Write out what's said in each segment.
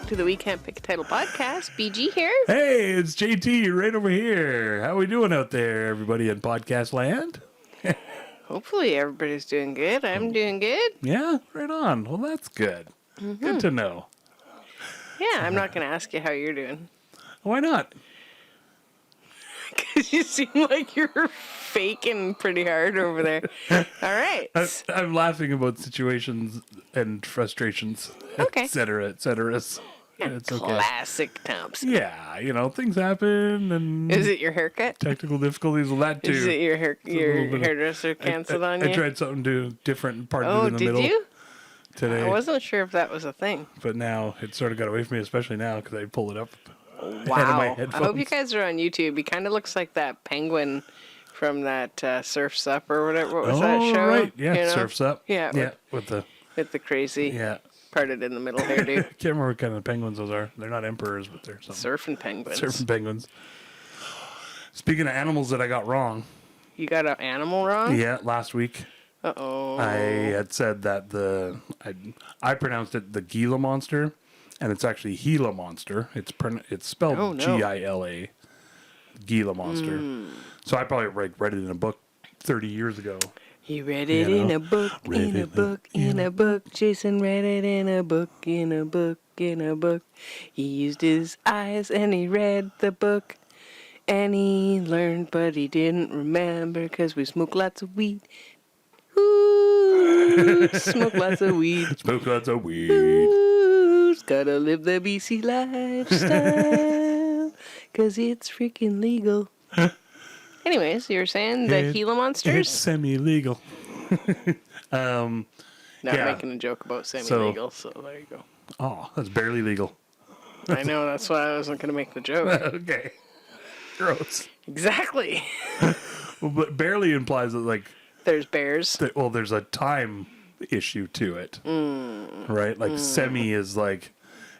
to the We Can't Pick a Title podcast. BG here. Hey, it's JT right over here. How we doing out there, everybody in podcast land? Hopefully everybody's doing good. I'm doing good. Yeah, right on. Well, that's good. Good to know. Yeah, I'm not going to ask you how you're doing. Why not? Because you seem like you're faking pretty hard over there. All right. I'm laughing about situations and frustrations, Okay. et cetera, et cetera. It's okay. Classic Thompson. Yeah, things happen and Is it your haircut? technical difficulties with that too. Is it your little bit of- hairdresser canceled on you? I tried something different and parted Oh, it in the did middle you? today. I wasn't sure if that was a thing. But now it sort of got away from me, especially now because I pulled it up. Wow. my I hope you headphones. guys are on YouTube. He kind of looks like that penguin from that Surf's Up or whatever. What was that show? Right. Yeah, You know? Surf's Up. Yeah, Yeah, with the With the crazy parted in the middle hairdo. I can't remember what kind of penguins those are. They're not emperors, but they're something. Surfing penguins. Surfing penguins. Speaking of animals that I got wrong, You got an animal wrong? yeah, last week Uh-oh. I had said that I pronounced it the Gila monster, and it's actually Gila monster. It's spelled Oh, no. Gila, Gila monster. So I probably read it in a book 30 years ago. He read it You in know, a book, read in a it book, in a book. Jason read it in a book, in a book, in a book. He used his eyes and he read the book. And he learned, but he didn't remember because we smoke lots of weed. Ooh, smoke lots of weed. Smoke lots of weed. Who's gotta live the BC lifestyle? Because it's freaking legal. Anyways, you were saying the Gila It's monsters? semi-legal. Not yeah. making a joke about semi-legal, so there you go. Oh, that's barely legal. I know, that's why I wasn't going to make the joke. Okay. Gross. Exactly. Well, but barely implies that, like, There's bears. there's a time issue to it. Right? Like, semi is like,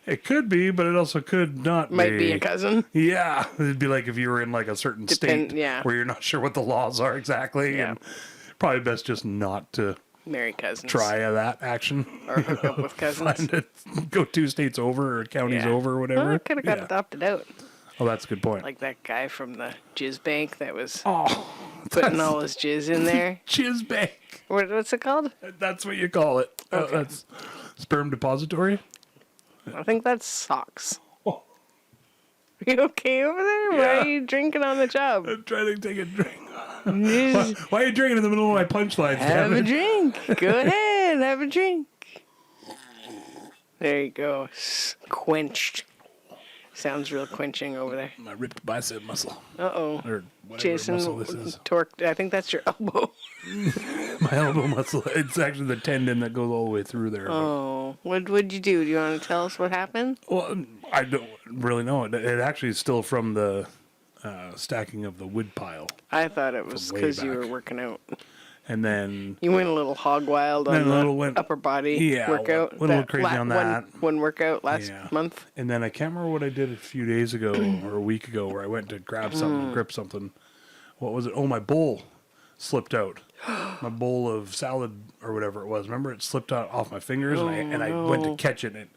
it could be, but it also could not Might be a cousin. Yeah. It'd be like if you were in, like, a certain state yeah. where you're not sure what the laws are exactly. Yeah. And probably best just not to Marry cousins. try that action. Or hook up with cousins. Find it, go 2 states over or counties Yeah. over or whatever. Well, I could have got Yeah. adopted out. Oh, that's a good point. Like that guy from the jizz bank that was Oh, putting all his jizz in there. Jizz bank. What's it called? That's what you call it. Okay. That's sperm depository. I think that's socks. Oh, Are you okay over there? Why Yeah. are you drinking on the job? I'm trying to take a drink. Just Why are you drinking in the middle of my punchlines? have Damn a it. drink. Go ahead, have a drink. There you go. Quenched. Sounds real quenching over there. My ripped bicep muscle. Uh-oh. Or whatever Jason muscle this is. torqued. I think that's your elbow. My elbow muscle. It's actually the tendon that goes all the way through there. Oh. What'd you do? Do you want to tell us what happened? Well, I don't really know. It actually is still from the stacking of the wood pile. I thought it was From way because you were back. working out. And then You went a little hog wild on Then a the little went- upper body yeah, workout. went a little crazy on that. One workout last Yeah. month. And then I can't remember what I did a few days ago or a week ago where I went to grab something, grip something. What was it? Oh, my bowl slipped out. My bowl of salad or whatever it was. Remember, it slipped out off my fingers, and I went to catch it, and it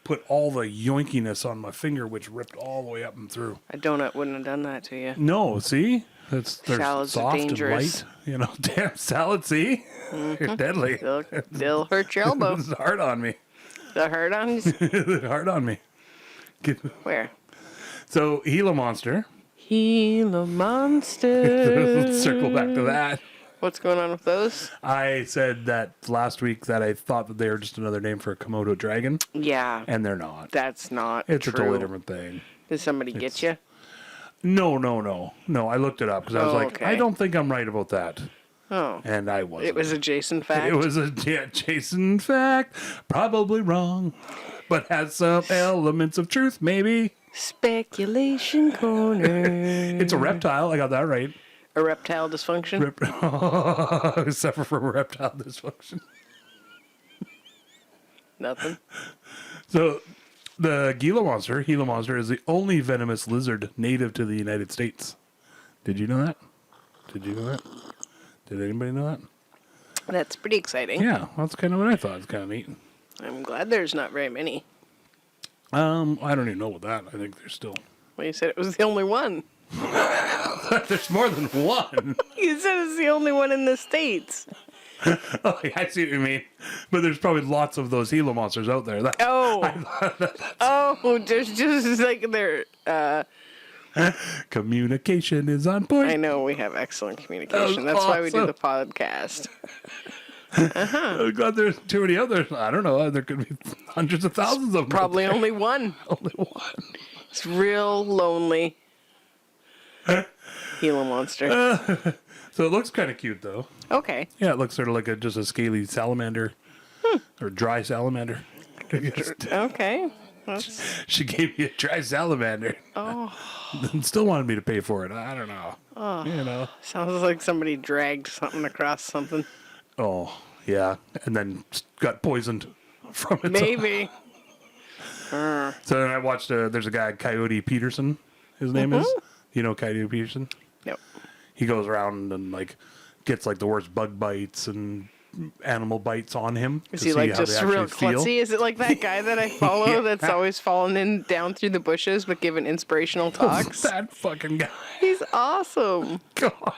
put all the yoinkiness on my finger, which ripped all the way up and through. A donut wouldn't have done that to you. No, see? They're Salads are soft dangerous. and light. Damn salad, see? You're deadly. They'll hurt your elbow. It's hard on me. The hurt on you? Hard on me. Where? So, Gila monster. Gila monster. Let's circle back to that. What's going on with those? I said that last week that I thought that they were just another name for a Komodo dragon, Yeah, and they're not. that's not It's true. a totally different thing. Did somebody get you? No. I looked it up because I was Oh, like, okay. I don't think I'm right about that, Oh, and I wasn't. it was a Jason fact. It was a Jason fact, probably wrong, but has some elements of truth, maybe. Speculation corner. It's a reptile. I got that right. A reptile dysfunction. Suffer from reptile dysfunction. Nothing. So, the Gila monster is the only venomous lizard native to the United States. Did you know that? Did anybody know that? That's pretty exciting. Yeah, that's kind of what I thought. It's kind of neat. I'm glad there's not very many. I don't even know what that. I think there's still. Well, you said it was the only one. There's more than one. You said it's the only one in the States. Oh, yeah, I see what you mean. But there's probably lots of those Gila monsters out there. There's just like there. Communication is on point. I know we have excellent communication. That's why we do the podcast. Oh, God, there's too many others. I don't know. There could be hundreds of thousands of them. Probably only one. Only one. It's real lonely. Gila monster. So it looks kind of cute, though. Okay. Yeah, it looks sort of like just a scaly salamander. Or dry salamander. Okay. She gave me a dry salamander. Oh. And still wanted me to pay for it. I don't know. Oh. You know. Sounds like somebody dragged something across something. Oh, yeah. And then got poisoned from it. Maybe. So then I watched, there's a guy, Coyote Peterson, his name is. You know Coyote Peterson? Nope. He goes around and, like, gets, like, the worst bug bites and animal bites on him. Is to he see like how they just actually real feel. klutzy? Is it like that guy that I follow Yeah. that's always falling in down through the bushes but giving inspirational talks? That fucking guy. He's awesome. God.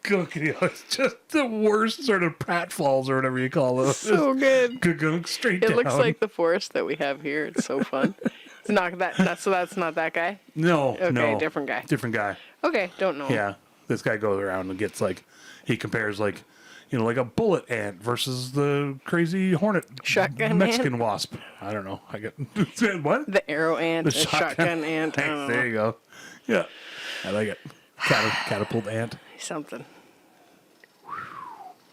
It's just the worst sort of pratfalls or whatever you call those. So good. Gunk straight It down. looks like the forest that we have here. It's so fun. It's not that. So that's not that guy. No, Okay, no. different guy. Different guy. Okay, don't know. Yeah. This guy goes around and gets like, he compares like, you know, like a bullet ant versus the crazy hornet Shotgun Mexican ant? wasp. I don't know. I get what? The arrow ant, the shotgun ant. I Hey, don't there know. you go. Yeah, I like it. Catapult ant. Something.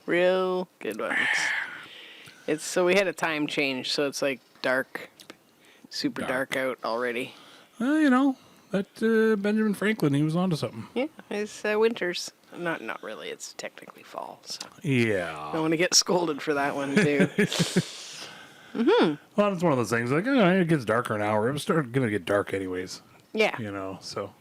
Real good ones. It's so we had a time change, so it's like dark, super dark out already. Well, you know that Benjamin Franklin, he was onto something. Yeah, it's winters. Not really. It's technically fall. So I Yeah. don't want to get scolded for that one too. Well, it's one of those things like, it gets darker an hour. It was going to get dark anyways, Yeah, you know. So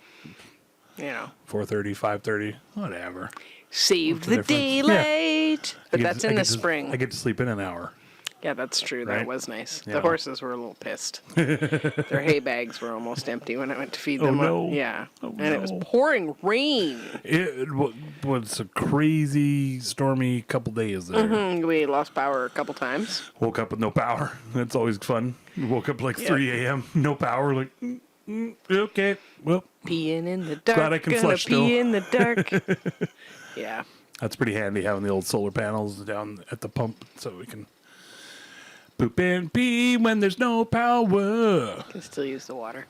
you know, 4:30, 5:30, whatever. saved the the difference? daylight. But I that's get in the to- spring. I get to sleep in an hour. Yeah, that's true. That Right? was nice. Yeah. The horses were a little pissed. Their hay bags were almost empty when I went to feed them. no. Yeah, Oh, and it was no. pouring rain. It was a crazy, stormy couple days there. We lost power a couple times. Woke up with no power. That's always fun. Woke up like 3 a.m. No power. Like, okay, well, Peeing in the dark. Glad I can gonna flush pee still. in the dark. Yeah. that's pretty handy having the old solar panels down at the pump so we can poop and pee when there's no power. Can still use the water.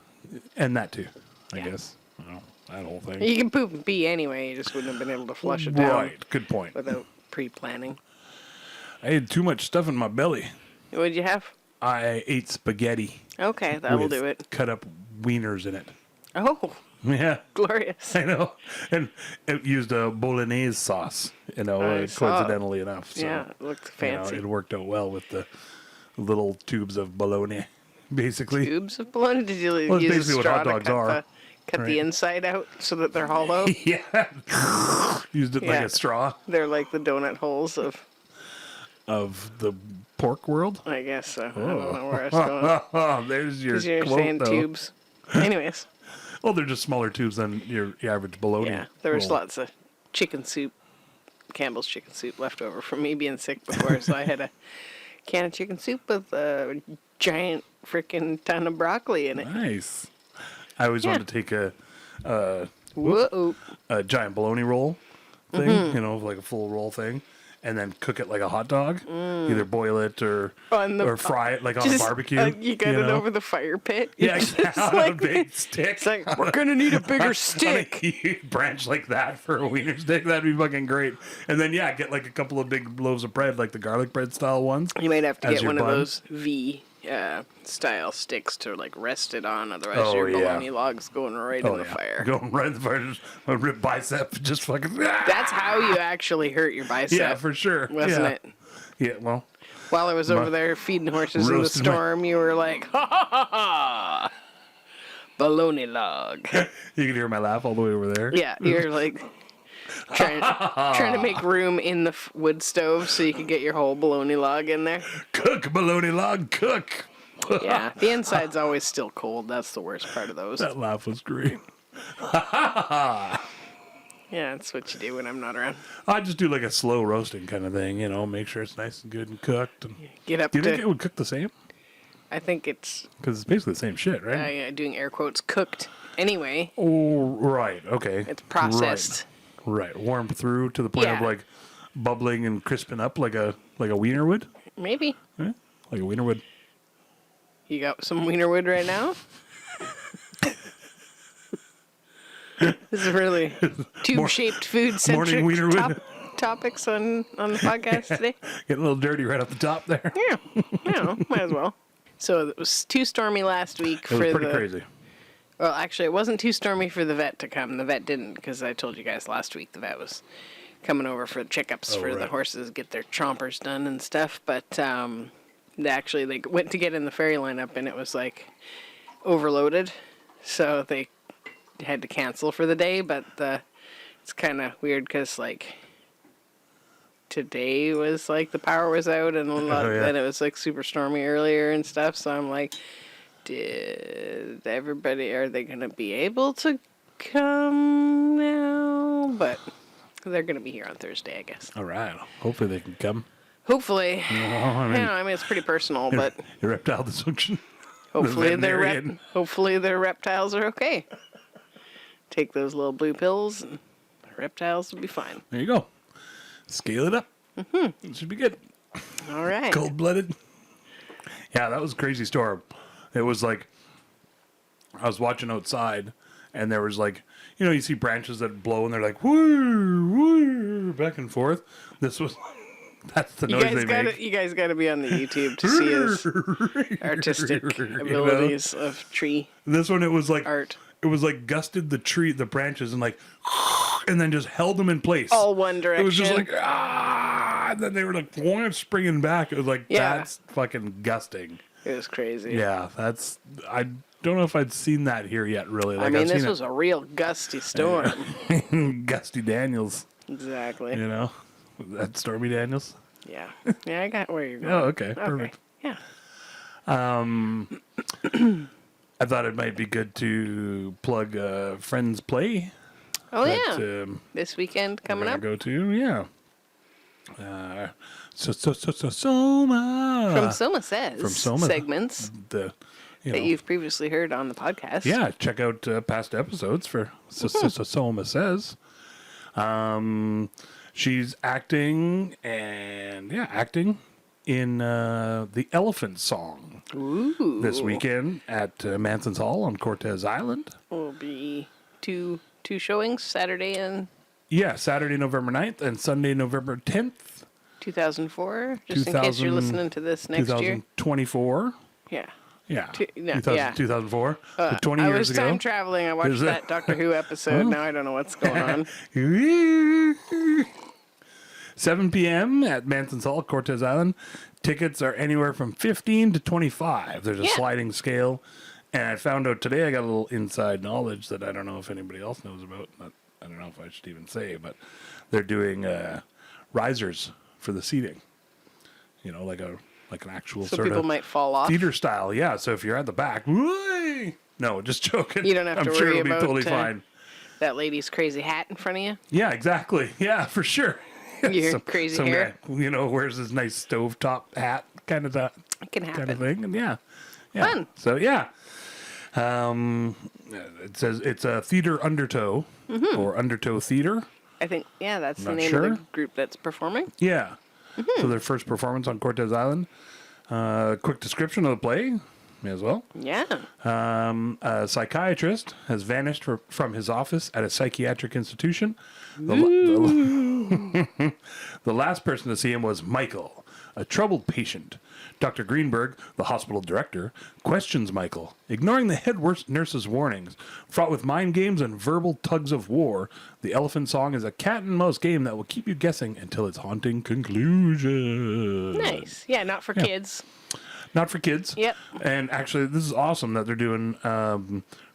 And that too, I Yeah. guess. Well, that whole thing. You can poop and pee anyway. You just wouldn't have been able to flush it down Right, good point. without pre-planning. I had too much stuff in my belly. What'd you have? I ate spaghetti. Okay, that will with do it. Cut up wieners in it. Oh, Yeah, glorious. I know. And it used a bolognese sauce, I saw it. coincidentally enough. So, Yeah, it looked you know, fancy. it worked out well with the little tubes of bologna, basically. Tubes of bologna? Did you Well, it's use a basically what straw hot to dogs cut, are, cut right? the inside out so that they're hollow? Yeah. Used it like Yeah. a straw They're like the donut holes of the pork world. I guess so. I don't know where I was going. There's your Because you're quote, saying though. tubes. Anyways, Well, they're just smaller tubes than your average bologna. yeah, there was roll. lots of chicken soup, Campbell's chicken soup left over from me being sick before, so I had a can of chicken soup with a giant freaking ton of broccoli in it. Nice. I always wanted to take Whoa. a giant bologna roll thing, Mm-hmm. you know, like a full roll thing, and then cook it like a hot dog. Either boil it or On the- fry it like on a Just, barbecue. you got it know? over the fire pit. Yeah, It's exactly. On a like- big stick. It's like, we're going to need a bigger On a stick. huge branch like that for a wiener stick. That'd be fucking great. And then, yeah, get like a couple of big loaves of bread, like the garlic bread style ones. You might have to as get your one of bun. those V style sticks to like rest it on, otherwise Oh, your yeah. bologna log's going right in the yeah. fire. Going right in the fire. Just a rib bicep. Just fucking. That's how you actually hurt your bicep, Yeah, for sure. wasn't yeah. it? Yeah, well. While I was over there feeding horses in the Roasted my- storm, you were like, ha ha ha ha, bologna log. You can hear my laugh all the way over there. Yeah, you're like trying to make room in the wood stove so you could get your whole bologna log in there. Cook, bologna log, cook. Yeah, the inside's always still cold. That's the worst part of those. That laugh was great. Yeah, that's what you do when I'm not around. I just do like a slow roasting kind of thing, make sure it's nice and good and cooked. And Get up do you think to. it would cook the same? I think it's Because it's basically the same shit, right? yeah, doing air quotes cooked anyway. Oh, right. Okay. It's processed. Right. Warm through to the point of Yeah. like bubbling and crisping up like a wiener would. Maybe Eh? Like a wiener would. you got some wienerwood right now. This is really tube-shaped food-centric morning wienerwood. topics on the podcast today. Getting a little dirty right off the top there. Yeah, might as well. So it was too stormy last week It for was pretty the. crazy. Well, actually, it wasn't too stormy for the vet to come. The vet didn't, because I told you guys last week the vet was coming over for checkups for the right. horses, get their chompers done and stuff. But they went to get in the ferry lineup, and it was like overloaded, so they had to cancel for the day. But it's kind of weird because like today was like the power was out, and then it was like super stormy earlier and stuff. So I'm like, are they gonna be able to come now? But they're gonna be here on Thursday, I guess. All right. Hopefully they can come. Hopefully. I mean, I mean it's pretty personal, but erectile dysfunction. hopefully veterinarian. their reptiles are okay. Take those little blue pills, and the reptiles will be fine. There you go. Scale it up. Mm-hmm. It should be good. All right. Cold-blooded. Yeah, that was a crazy storm. It was like I was watching outside, and there was like, you see branches that blow, and they're like woo, woo, back and forth. This was that's the noise they make. You guys got to be on the YouTube to see his artistic abilities of tree This one, it was like art. It was like gusted the branches, and like, and then just held them in place. All one direction. It was just like and then they were like springing back. It was like that's fucking gusting. It was crazy. Yeah, I don't know if I'd seen that here yet. Really, like, I mean, I've this seen was a real gusty storm. Gusty Daniels. Exactly. That Stormy Daniels. Yeah. Yeah, I got where you're going. Oh, okay, perfect. Yeah. I thought it might be good to plug Friends Play. Oh, that, yeah. This weekend coming we're up. gonna go to, yeah. Soma. From Soma Says. From Soma. Segments That you've previously heard on the podcast. Yeah, check out past episodes for Soma Says. She's acting in The Elephant Song Ooh. this weekend at Manson's Hall on Cortez Island. Will be two showings, Saturday and Yeah, Saturday, November 9th and Sunday, November 10th. 2004, just in case you're listening to this next year. 2024. Yeah. Yeah. 2004. So 20 I years was ago. time traveling. I watched Is it? that Doctor Who episode. Now I don't know what's going on. 7 p.m. at Manson's Hall, Cortez Island. Tickets are anywhere from 15 to 25. There's a sliding scale. And I found out today, I got a little inside knowledge that I don't know if anybody else knows about. I don't know if I should even say, but they're doing risers for the seating. Like an actual So sort people of might fall off. theater style. Yeah, so if you're at the back, whooey! No, just joking. You don't have to I'm sure worry it'll be about, totally fine. That lady's crazy hat in front of you. Yeah, exactly. Yeah, for sure. Your crazy some hair. guy, wears his nice stovetop hat kind of that It can happen. kind of thing. And yeah. Fun. So yeah. It says it's a theater undertow or undertow theater. I think, that's the Not name sure. of the group that's performing. Yeah. So their first performance on Cortez Island. Quick description of the play as well. Yeah. A psychiatrist has vanished from his office at a psychiatric institution. The last person to see him was Michael, a troubled patient. Dr. Greenberg, the hospital director, questions Michael, ignoring the head nurse's warnings. Fraught with mind games and verbal tugs of war, The Elephant Song is a cat and mouse game that will keep you guessing until its haunting conclusion. Nice. Yeah, not for kids. Not for kids. Yep. And actually, this is awesome that they're doing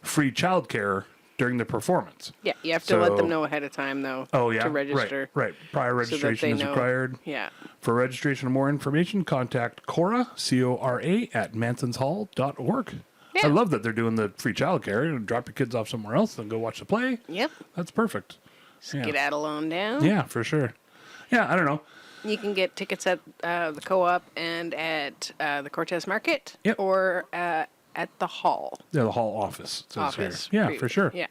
free childcare during the performance. Yeah, you have to let So- them know ahead of time, though. Oh yeah, To register. Right. Prior so that registration they is know. required. Yeah. For registration or more information, contact Cora, C-O-R-A, at mansonshall.org. Yeah. I love that they're doing the free childcare and drop your kids off somewhere else and go watch the play. Yep. That's perfect. Yeah. Skedaddle on down. Yeah, for sure. Yeah, I don't know. You can get tickets at the Co-op and at the Cortez Market, Yep. or at the Hall Yeah, the hall office. it says office. here. Yeah, for sure. Yeah.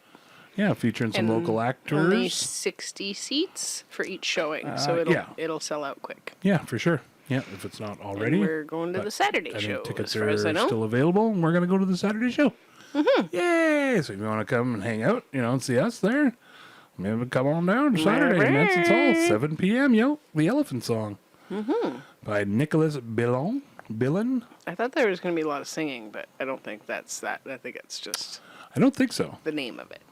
Yeah, featuring some And local actors. Only 60 seats for each showing, so yeah. it'll sell out quick. Yeah, for sure. Yeah, if it's not already. And we're going to But the Saturday I show, think tickets as far as I are know. still available, and we're going to go to the Saturday show. Mm-hmm. Yay! So if you want to come and hang out, and see us there, maybe come on down Saturday at Manson's Hall, 7 p.m., The Elephant Song. Mm-hmm. By Nicholas Billon. I thought there was going to be a lot of singing, but I don't think that's that. I think it's just I don't think so. the name of it.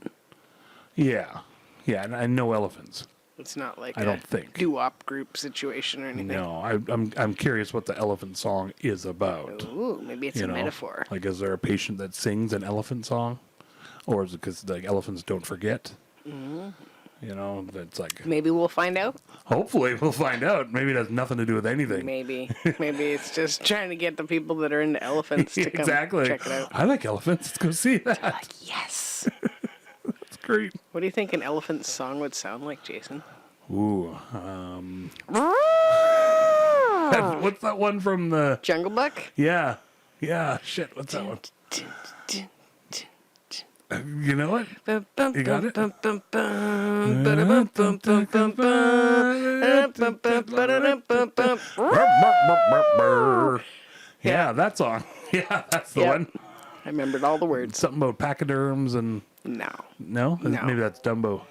Yeah. Yeah, and I know elephants. It's not like I don't think. doo-wop group situation or anything. No, I'm curious what the elephant song is about. Ooh, maybe it's a metaphor. Like, is there a patient that sings an elephant song? Or is it because elephants don't forget? Mm-hmm. That's like, Maybe we'll find out. hopefully we'll find out. Maybe it has nothing to do with anything. Maybe it's just trying to get the people that are into elephants to come Exactly. check it out. I like elephants. Let's go see that. Like, yes. That's great. What do you think an elephant song would sound like, Jason? Ooh. What's that one from the... Jungle Book? Yeah. Yeah. Shit. What's that one? You know it? You got it? Yeah, that song. Yeah, that's the Yep. one. I remembered all the words. Something about pachyderms and... No. No? No. Maybe that's Dumbo.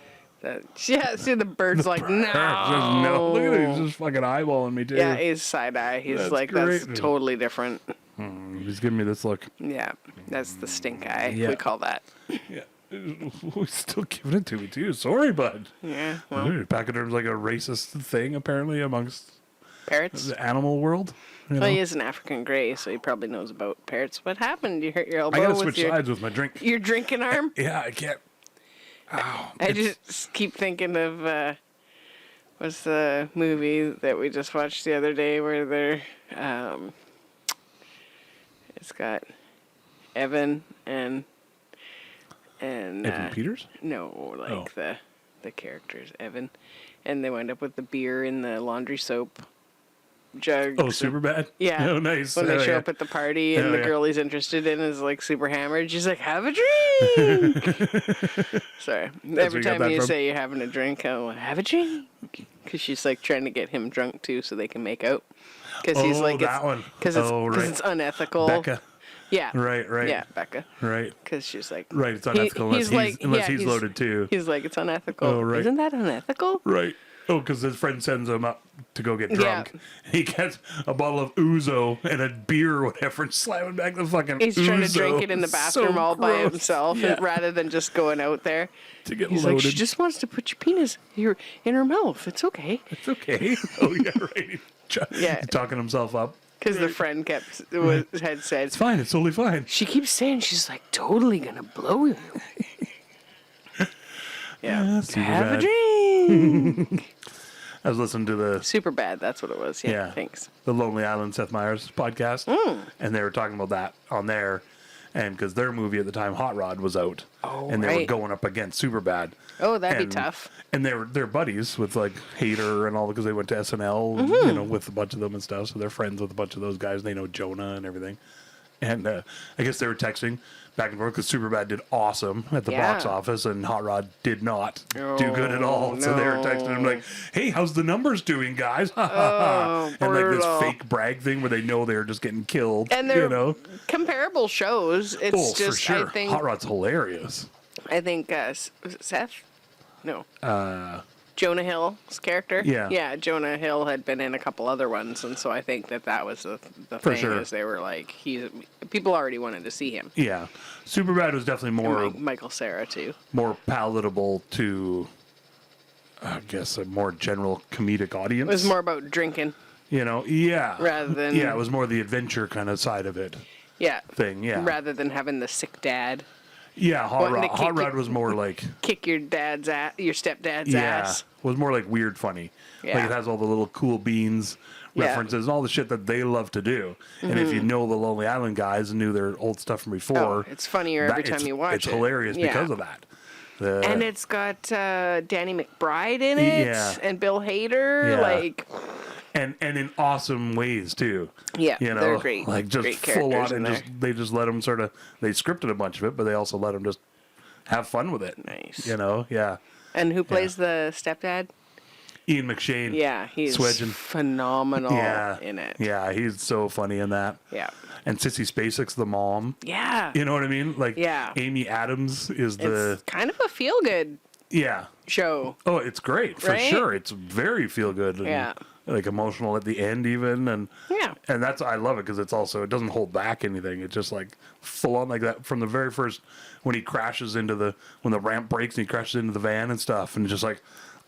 Yeah, see the bird's like, no. No. Look at it. He's just fucking eyeballing me, too. Yeah, he's side eye. He's That's like, great. that's totally different. He's giving me this look. Yeah, that's the stink eye. Yeah. We call that. Yeah. He's still giving it to me, too. Sorry, bud. Yeah, well, Pachyderm's like a racist thing, apparently, amongst parrots. the animal world. Well, he is an African gray, so he probably knows about parrots. What happened? You hurt your elbow I gotta with switch your, sides with my drink. your drinking arm? Yeah, I can't. Ow. I just keep thinking of what's the movie that we just watched the other day where they're it's got Evan and Evan Peters? no, like Oh. the characters Evan, and they wind up with the beer in the laundry soap jug. Oh, super bad? Yeah. Oh, nice. When they Oh, show yeah. up at the party and Oh, the yeah. girl he's interested in is like super hammered, she's like, have a drink. Sorry. where Every you got time that you from? say you're having a drink, I'll have a drink. Because she's like trying to get him drunk too so they can make out. Because he's Oh, like, that one. Because it's, Oh, 'cause right. it's unethical. Becca. Yeah. Right. Yeah, Becca. Right. Because she's like, Right. It's unethical unless he's loaded too. He's like, it's unethical. Oh, right. Isn't that unethical? Right. Oh, because his friend sends him up to go get Yeah. drunk. He gets a bottle of ouzo and a beer or whatever and slamming back the fucking He's trying to ouzo. drink it in the bathroom So all by gross. himself Yeah. rather than just going out there. To get He's loaded. like, she just wants to put your penis here in her mouth. It's okay. It's okay. Oh, yeah, right. Yeah. He's talking himself up. Because the friend had said, It's fine. It's totally fine. she keeps saying she's like totally gonna blow you. Yeah. super Have bad. a drink. I was listening to the Super bad. That's what it was. Yeah. Yeah. Thanks. the Lonely Island Seth Meyers podcast, Hmm. and they were talking about that on there, and because their movie at the time, Hot Rod, was out, Oh, and they were right. going up against Superbad. Oh, that'd and, be tough. And they're buddies with like Hader and all because they went to SNL, Mm-hmm. with a bunch of them and stuff. So they're friends with a bunch of those guys. They know Jonah and everything. And I guess they were texting back and forth because Superbad did awesome at the box Yeah. office, and Hot Rod did not do good at all. Oh, So they were no. texting him like, "Hey, how's the numbers doing, guys?" Ha ha ha! And like this brutal. fake brag thing where they know they're just getting killed. And they're you know, comparable shows. It's oh just, for sure, I think, Hot Rod's hilarious. was it Seth? No. Jonah Hill's character? Yeah. Yeah, Jonah Hill had been in a couple other ones, and so I think that was the For thing, sure. is they were like, people already wanted to see him. Yeah, Superbad was definitely more And Michael Cera, too. more palatable to, I guess, a more general comedic audience. It was more about drinking. Yeah. Rather than- Yeah, it was more the adventure kind of side of it Yeah. thing, yeah. Rather than having the sick dad. Yeah, Hot Wanting to Rod. Hot kick Rod was more like kick your stepdad's ass. was more like weird funny. Yeah. Like it has all the little cool beans Yeah. references and all the shit that they love to do. And if you know the Lonely Island guys and knew their old stuff from before, Oh, it's funnier every time you watch it's it. hilarious Yeah. because of that. And it's got Danny McBride in it, Yeah. and Bill Hader. Yeah. Like, and in awesome ways too. yeah, You know, they're great. like just great full on, characters in and there. just they just let them sort of they scripted a bunch of it, but they also let them just have fun with it. Nice. You know, yeah. And who plays the stepdad? Ian McShane. Yeah, he's Swedgen. phenomenal Yeah, in it. Yeah, he's so funny in that. Yeah. And Sissy Spacek's the mom. Yeah. You know what I mean? Like, Yeah. Amy Adams is the It's kind of a feel-good yeah. show. Oh, it's great for Right? sure. It's very feel good. And, Yeah. like emotional at the end even, and Yeah. and that's I love it because it's also it doesn't hold back anything. It's just like full on like that from the very first when he crashes into when the ramp breaks and he crashes into the van and stuff, and just like.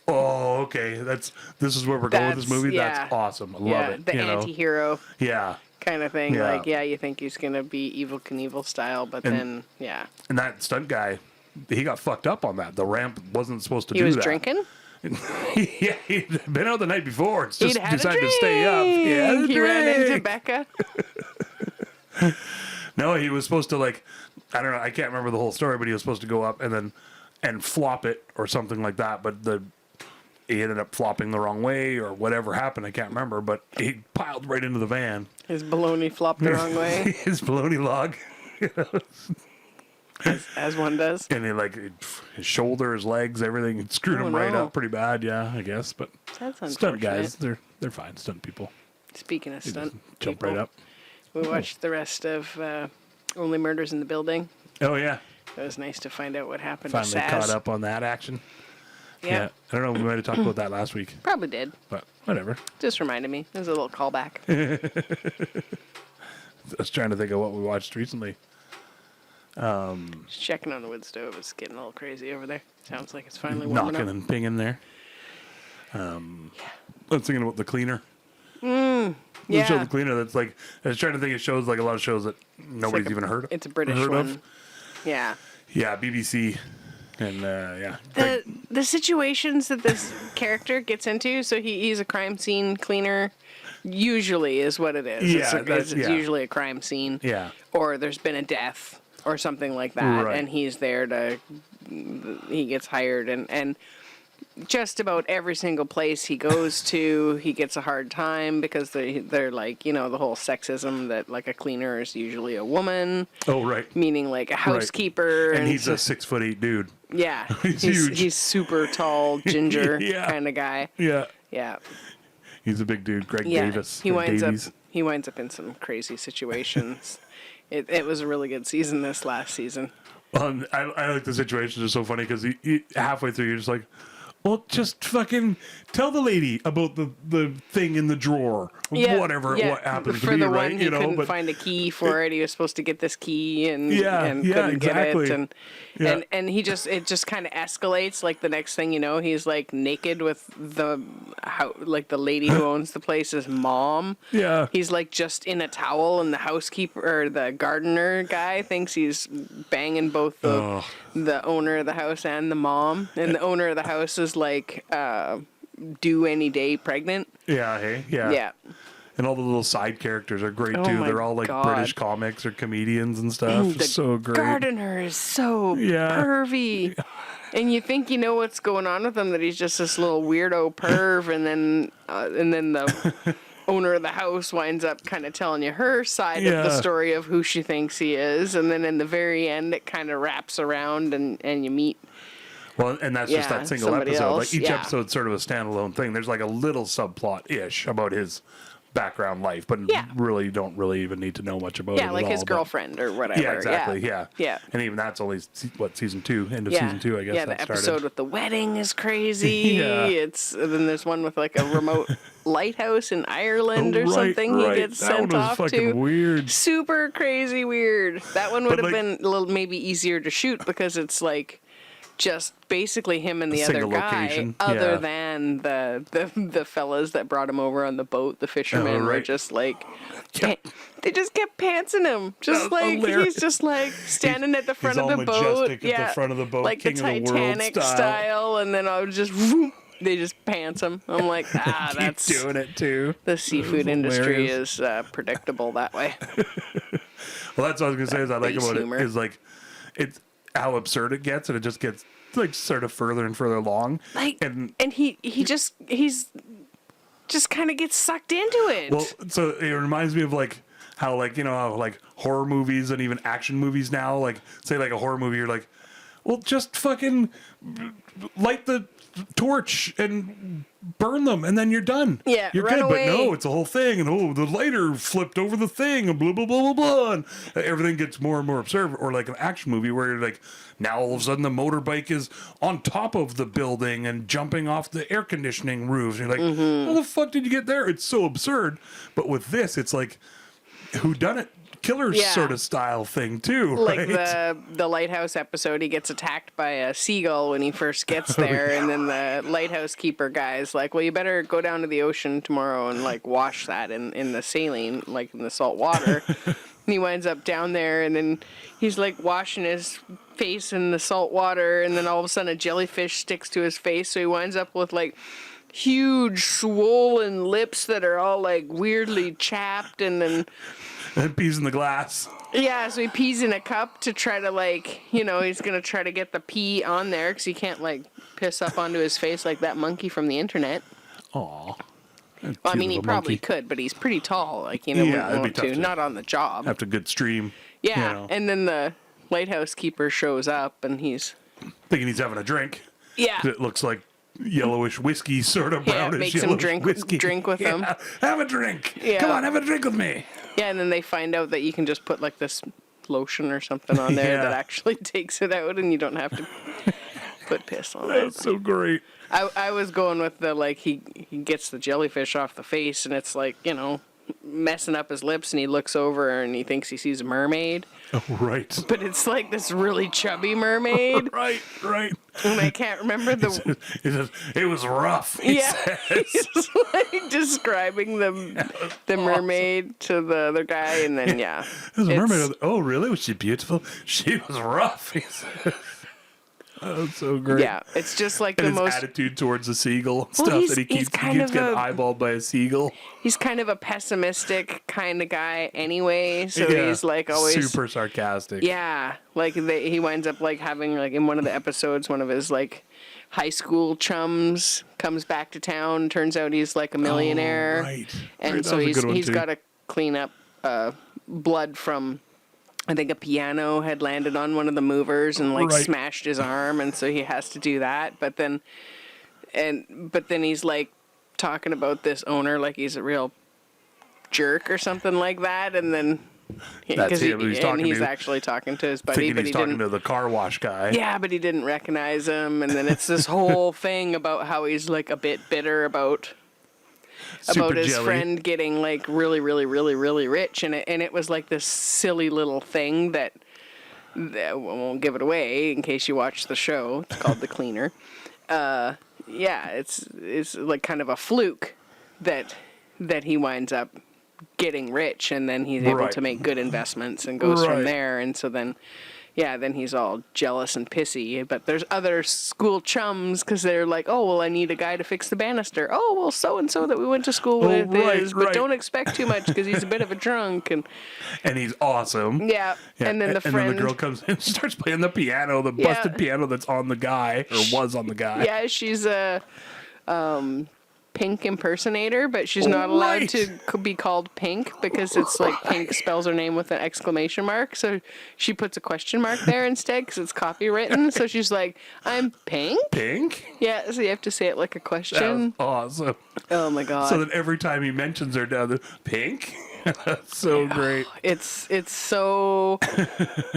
Oh, okay. This is where we're going with this movie. Yeah. That's awesome. I love Yeah, it. the you know? anti-hero Yeah. kind of thing. Yeah. Like, yeah, you think he's going to be Evel Knievel style, but then, yeah. And that stunt guy, he got fucked up on that. The ramp wasn't supposed to He do was that. drinking? Yeah, he'd been out the night before. It's just He'd had decided a drink. to stay up. He ran into drink. Becca. No, he was supposed to like, I don't know, I can't remember the whole story, but he was supposed to go up and flop it or something like that. But he ended up flopping the wrong way or whatever happened. I can't remember, but he piled right into the van. His baloney flopped the wrong way, His bologna log. as one does. And he his shoulder, his legs, everything it screwed him right no. up pretty bad. Yeah, I guess. But That's unfortunate. stunt guys, they're fine. Stunt people. Speaking of stunt Jump people, right up. we watched the rest of Only Murders in the Building. Oh yeah, It was nice to find out what happened finally to Saz. caught up on that action. Yeah, Yeah, I don't know. We might have talked about that last week, probably did. but whatever. Just reminded me. It was a little callback. I was trying to think of what we watched recently. Just checking on the wood stove. It's getting a little crazy over there. Sounds like it's finally warming Knocking up. and pinging there. I was thinking about The Cleaner. The Yeah. show The Cleaner. That's like I was trying to think of shows like a lot of shows that nobody's like even heard of. It's a British heard one. of. Yeah. Yeah, BBC, and yeah. The situations that this character gets into, so he's a crime scene cleaner, usually is what it is. Yeah, it's yeah. usually a crime scene. Yeah. Or there's been a death or something like that, Right. and he's there he gets hired, and just about every single place he goes to, he gets a hard time because they're like, the whole sexism that like a cleaner is usually a woman, Oh right. meaning like a housekeeper. And he's so- a 6'8" dude. yeah, He's huge. He's super tall, ginger Yeah. kind of guy. Yeah. Yeah, He's a big dude. Greg yeah. Davis. He or winds Davies. up. He winds up in some crazy situations. It was a really good season this last season. I like the situations are so funny because he halfway through you're just like, well, just fucking tell the lady about the thing in the drawer, whatever what happens for to be, the right? one he couldn't find a key for it. He was supposed to get this key and couldn't exactly. get it, and he just kind of escalates. Like the next thing you know, he's like naked with the lady who owns the place's mom. Yeah. He's like just in a towel, and the housekeeper or the gardener guy thinks he's banging both the owner of the house and the mom, and the owner of the house is like due any day pregnant. Yeah, hey, yeah. Yeah. And all the little side characters are great Oh too. my They're all like God. British comics or comedians and stuff. The So great. gardener is so Yeah. pervy. And you think you know what's going on with him, that he's just this little weirdo perv, and then the owner of the house winds up kind of telling you her side of the Yeah. story of who she thinks he is, and then in the very end it kind of wraps around and you meet. Well, and that's just Yeah, that single somebody episode. else, Like each yeah. episode's sort of a standalone thing. There's like a little subplot-ish about his background life, but Yeah. really you don't really even need to know much about it Yeah, at like all, his but- girlfriend or whatever. Yeah, exactly. Yeah. Yeah. And even that's only season 2, end of Yeah. season 2, I guess. Yeah, that the episode started. with the wedding is crazy. Yeah. Then there's one with like a remote lighthouse in Ireland or Right, something right. he gets That sent one was off fucking to. weird. Super crazy weird. That one would But, have like- been a little maybe easier to shoot because it's like just basically him and the other single guy, location, other yeah. than the fellas that brought him over on the boat, the fishermen were right. just like, Yeah. they just kept pantsing him, just That was like hilarious. he's just like standing at the front he's of all the boat, majestic at the front of the boat, like king the of the world Titanic style, and then I was just. Whoop, they just pants him. I'm like, Keep that's doing it too. the seafood industry hilarious. is predictable that way. Well, that's what I was gonna say. Is I like base about humor. it is like it's how absurd it gets, and it just gets like sort of further and further along. Like, and he's just kind of gets sucked into it. well, so it reminds me of like how like how like horror movies and even action movies now, like say like a horror movie, you're like, well, just fucking light the torch and burn them, and then you're done. Yeah, you're run good. away. But no, it's a whole thing, and oh, the lighter flipped over the thing, and blah blah blah blah blah, and everything gets more and more absurd. Or like an action movie where you're like, now all of a sudden the motorbike is on top of the building and jumping off the air conditioning roofs. And you're like, Mm-hmm. how the fuck did you get there? It's so absurd. But with this, it's like, who done it? Killer Yeah. sort of style thing too, like right? the lighthouse episode, he gets attacked by a seagull when he first gets there, and then the lighthouse keeper guy's like, well, you better go down to the ocean tomorrow and like wash that in the saline, like in the salt water. And he winds up down there, and then he's like washing his face in the salt water, and then all of a sudden a jellyfish sticks to his face, so he winds up with like huge swollen lips that are all like weirdly chapped, and then And peas in the glass. yeah, so he pees in a cup to try to like, he's gonna try to get the pee on there because he can't like piss up onto his face like that monkey from the internet. Aw. Well, I mean, he probably could, but he's pretty tall. Like, wouldn't it'd be want tough to. to- Not on the job. After good stream. Yeah, you know, and then the lighthouse keeper shows up, and he's thinking he's having a drink. yeah. 'Cause it looks like yellowish whiskey, sort of Yeah, brownish makes him yellowish whiskey. drink with him. Have a drink. Yeah. Come on, have a drink with me. Yeah, and then they find out that you can just put like this lotion or something on there Yeah. that actually takes it out, and you don't have to put piss on it. That's so great. I was going with the like he gets the jellyfish off the face, and it's like messing up his lips, and he looks over and he thinks he sees a mermaid, Oh, right. but it's like this really chubby mermaid, Right, right. and I can't remember the He says, it was rough. He yeah. says. He's like describing the mermaid to the other guy, and then yeah, There's a it's- mermaid. Oh, really? Was she beautiful? She was rough. He says. Oh, that's so great. Yeah, it's just like And the his most. attitude towards the seagull and Well, stuff he's- that he he's keeps kind of getting a- eyeballed by a seagull. He's kind of a pessimistic kind of guy anyway, so Yeah, he's like always super sarcastic. Yeah, like he winds up like having like in one of the episodes, one of his like high school chums comes back to town. Turns out he's like a millionaire, Oh, right. and Right, that so was a good one, he's too. got to clean up blood from. I think a piano had landed on one of the movers and like Right. smashed his arm, and so he has to do that. But then he's like talking about this owner like he's a real jerk or something like that, and then That's him who he's talking he's to. actually talking to his buddy, Thinking but he's he talking didn't. to the car wash guy. Yeah, but he didn't recognize him, and then it's this whole thing about how he's like a bit bitter about Super his jelly. friend getting like really, really, really, really rich, and it was like this silly little thing that I won't give it away in case you watch the show. It's called The Cleaner. Yeah, it's like kind of a fluke that he winds up getting rich, and then he's able Right. to make good investments and goes Right. from there, and so then. Yeah, then he's all jealous and pissy. But there's other school chums because they're like, oh, well, I need a guy to fix the banister. Oh, well, so-and-so that we went to school Oh, with right, is, but right. don't expect too much because he's a bit of a drunk. And And he's awesome. yeah, and then the friend. And then the girl comes in and starts playing the piano, the Yeah. busted piano that's on the guy, or was on the guy. Yeah, she's a Pink impersonator, but she's Oh, not allowed right. to be called Pink because it's like Pink spells her name with an exclamation mark. So she puts a question mark there instead because it's copywritten. So she's like, I'm Pink? Pink? Yeah, so you have to say it like a That question. was awesome. Oh my god. So that every time he mentions her down the Pink, that's so great. It's so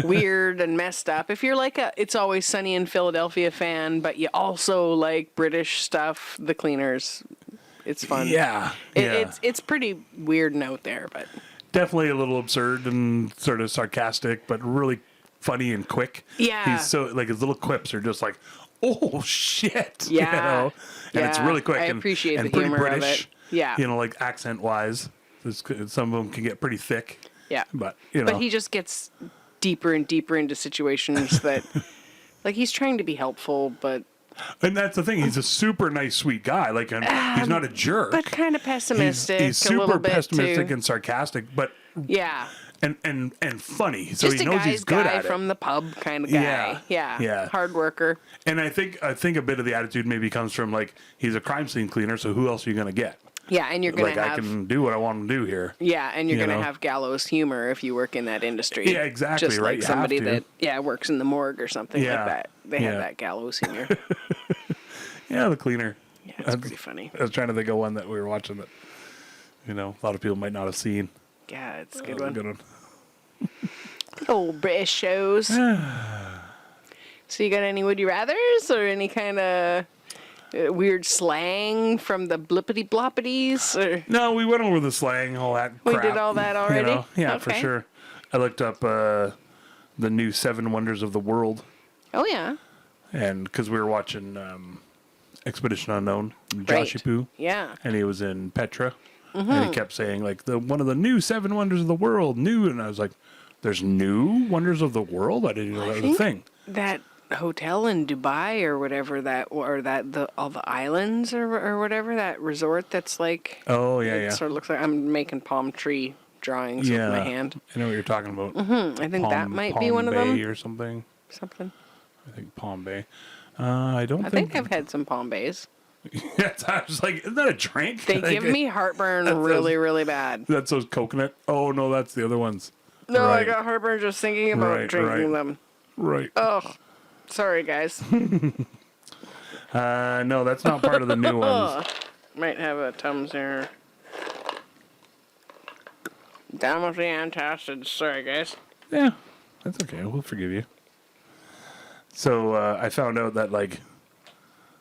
weird and messed up. If you're like a It's Always Sunny in Philadelphia fan, but you also like British stuff, The Cleaners, it's fun. Yeah. Yeah. It's pretty weird and out there, but Definitely a little absurd and sort of sarcastic, but really funny and quick. Yeah. He's so like his little quips are just like, oh shit. Yeah. And it's Yeah. really quick I and appreciate and the pretty humor of British. it. Yeah. Like accent wise. Some of them can get pretty thick. Yeah. But But he just gets deeper and deeper into situations that, like, he's trying to be helpful, but and that's the thing. He's a super nice, sweet guy. Like, and he's not a jerk. but kind of pessimistic. He's a little super bit pessimistic too. and sarcastic, but Yeah. and funny. So Just he a knows guy's he's good guy at from it. the pub kind of guy. Yeah. Hard worker. And I think a bit of the attitude maybe comes from like he's a crime scene cleaner. So who else are you going to get? Yeah, and you're gonna Like I have can do what I want to do here. yeah, and you're you gonna know? have gallows humor if you work in that industry. Yeah, exactly, Just right, like you somebody have to. that works in the morgue or something Yeah, like that. They yeah. have that gallows humor. Yeah, the cleaner. Yeah, it's pretty funny. I was trying to think of one that we were watching that a lot of people might not have seen. Yeah, it's a That good was one. a good one. Old British shows. So you got any would you rathers or any kind of weird slang from the blippity bloppities? Or No, we went over the slang, all that we crap. did all that already. Yeah, for Okay. sure. I looked up the new Seven Wonders of the World, Oh yeah, and because we were watching Expedition Unknown, Right. Joshy Poo, yeah. and he was in Petra, and he kept saying like one of the new Seven Wonders of the World, new, and I was like, "There's new Wonders of the World? I didn't know that was a thing." That hotel in Dubai or whatever all the islands or whatever, that resort that's like Oh yeah, it yeah, sort of looks like I'm making palm tree drawings with my hand. I know what you're talking about. I think that might be Palm one of Bay them. or something. Something. I think Palm Bay. I don't I think I've had some palm bays. Yes, I was like, isn't that a drink? They Like, give me heartburn That really, sounds- really bad. That's those coconut. Oh no, that's the other ones. No, I Right. got heartburn just thinking about Right, drinking right. them. Right. Oh, sorry guys. No, that's not part of the new ones. Might have a Tums here. Down with the antacids. Sorry guys. Yeah, that's okay. We'll forgive you. So I found out that like,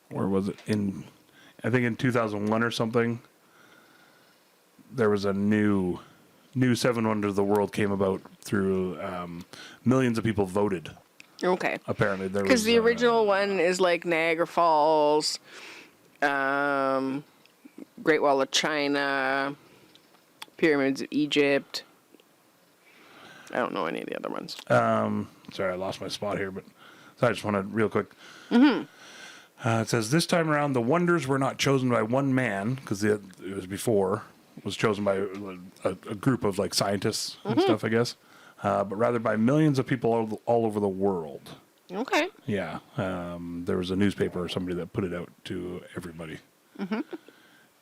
where was it? I think in 2001 or something. There was a new Seven Wonders of the World came about through millions of people voted. Okay. Apparently, there was Because the original one is like Niagara Falls, Great Wall of China, Pyramids of Egypt. I don't know any of the other ones. Sorry, I lost my spot here, but so I just wanted real quick. It says this time around, the wonders were not chosen by one man because it was before. It was chosen by a group of like scientists and stuff, I guess, but rather by millions of people all over the world. Okay. Yeah, there was a newspaper or somebody that put it out to everybody.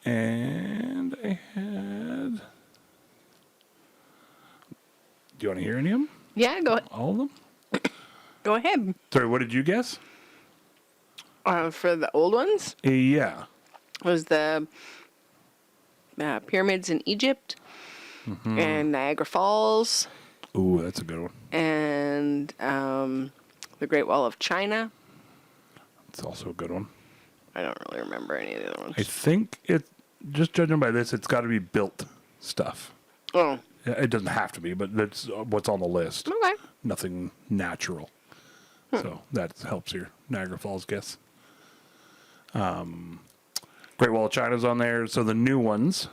And I had. Do you want to hear any of them? Yeah, All of them? go ahead. Sorry, what did you guess? For the old ones, Yeah. was the pyramids in Egypt and Niagara Falls Ooh, that's a good one. and the Great Wall of China. It's also a good one. I don't really remember any of the other ones. I think just judging by this, it's got to be built stuff. Oh, It doesn't have to be, but that's what's on the list. okay. Nothing natural. So that helps your Niagara Falls guess. Great Wall of China's on there. So the new ones.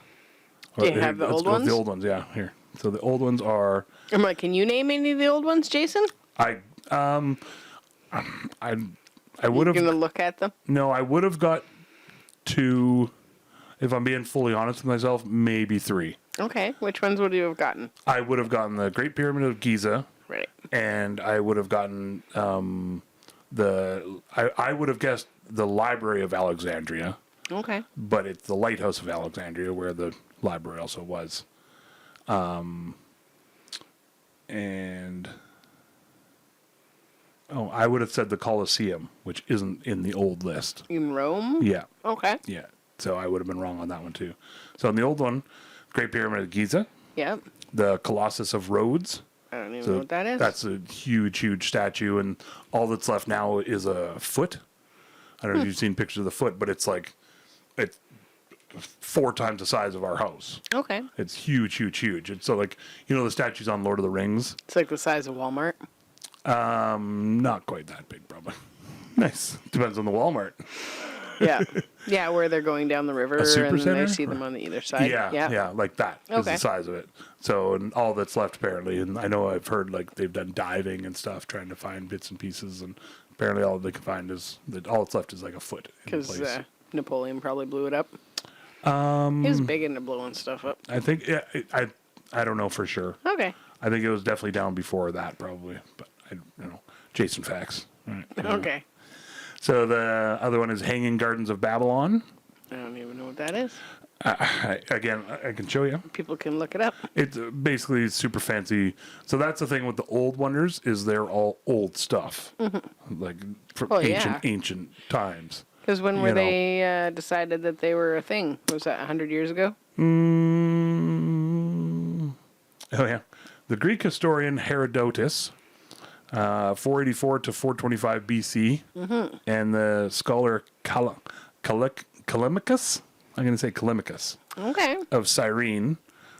Do you have the let's old go with ones? The old ones, yeah. Here. So the old ones are. I'm like, can you name any of the old ones, Jason? I would You're have gonna look at them. no, I would have got two. If I'm being fully honest with myself, maybe three. Okay, which ones would you have gotten? I would have gotten the Great Pyramid of Giza, Right. and I would have gotten I would have guessed the Library of Alexandria, Okay. but it's the Lighthouse of Alexandria where the library also was. And I would have said the Colosseum, which isn't in the old list. In Rome. Yeah, Okay. yeah. So I would have been wrong on that one too. So in the old one, Great Pyramid of Giza, Yep. the Colossus of Rhodes. I don't even So know what that is. That's a huge, huge statue, and all that's left now is a foot. I don't know if you've seen pictures of the foot, but it's 4 times the size of our house. Okay. It's huge, huge, huge. It's so like the statues on Lord of the Rings. It's like the size of Walmart. Not quite that big, probably. Nice. Depends on the Walmart. Yeah. Yeah, where they're going down the river and then supercenter? they see them on the either side. Yeah, like that is Okay. the size of it. So, and all that's left apparently, and I know I've heard like they've done diving and stuff, trying to find bits and pieces, and apparently all they can find is that all that's left is like a foot in Because place. Napoleon probably blew it up. He was big into blowing stuff up. I think I don't know for sure. Okay. I think it was definitely down before that, probably. But Jason facts. All right. Okay. So the other one is Hanging Gardens of Babylon. I don't even know what that is. I can show you. People can look it up. It's basically super fancy. So that's the thing with the old wonders is they're all old stuff, like from Oh, yeah. ancient times. Because when were You know. they decided that they were a thing? Was that 100 years ago? Oh yeah, the Greek historian Herodotus, 484 to 425 BC, and the scholar Callimachus. I'm going to say Callimachus Okay. of Cyrene,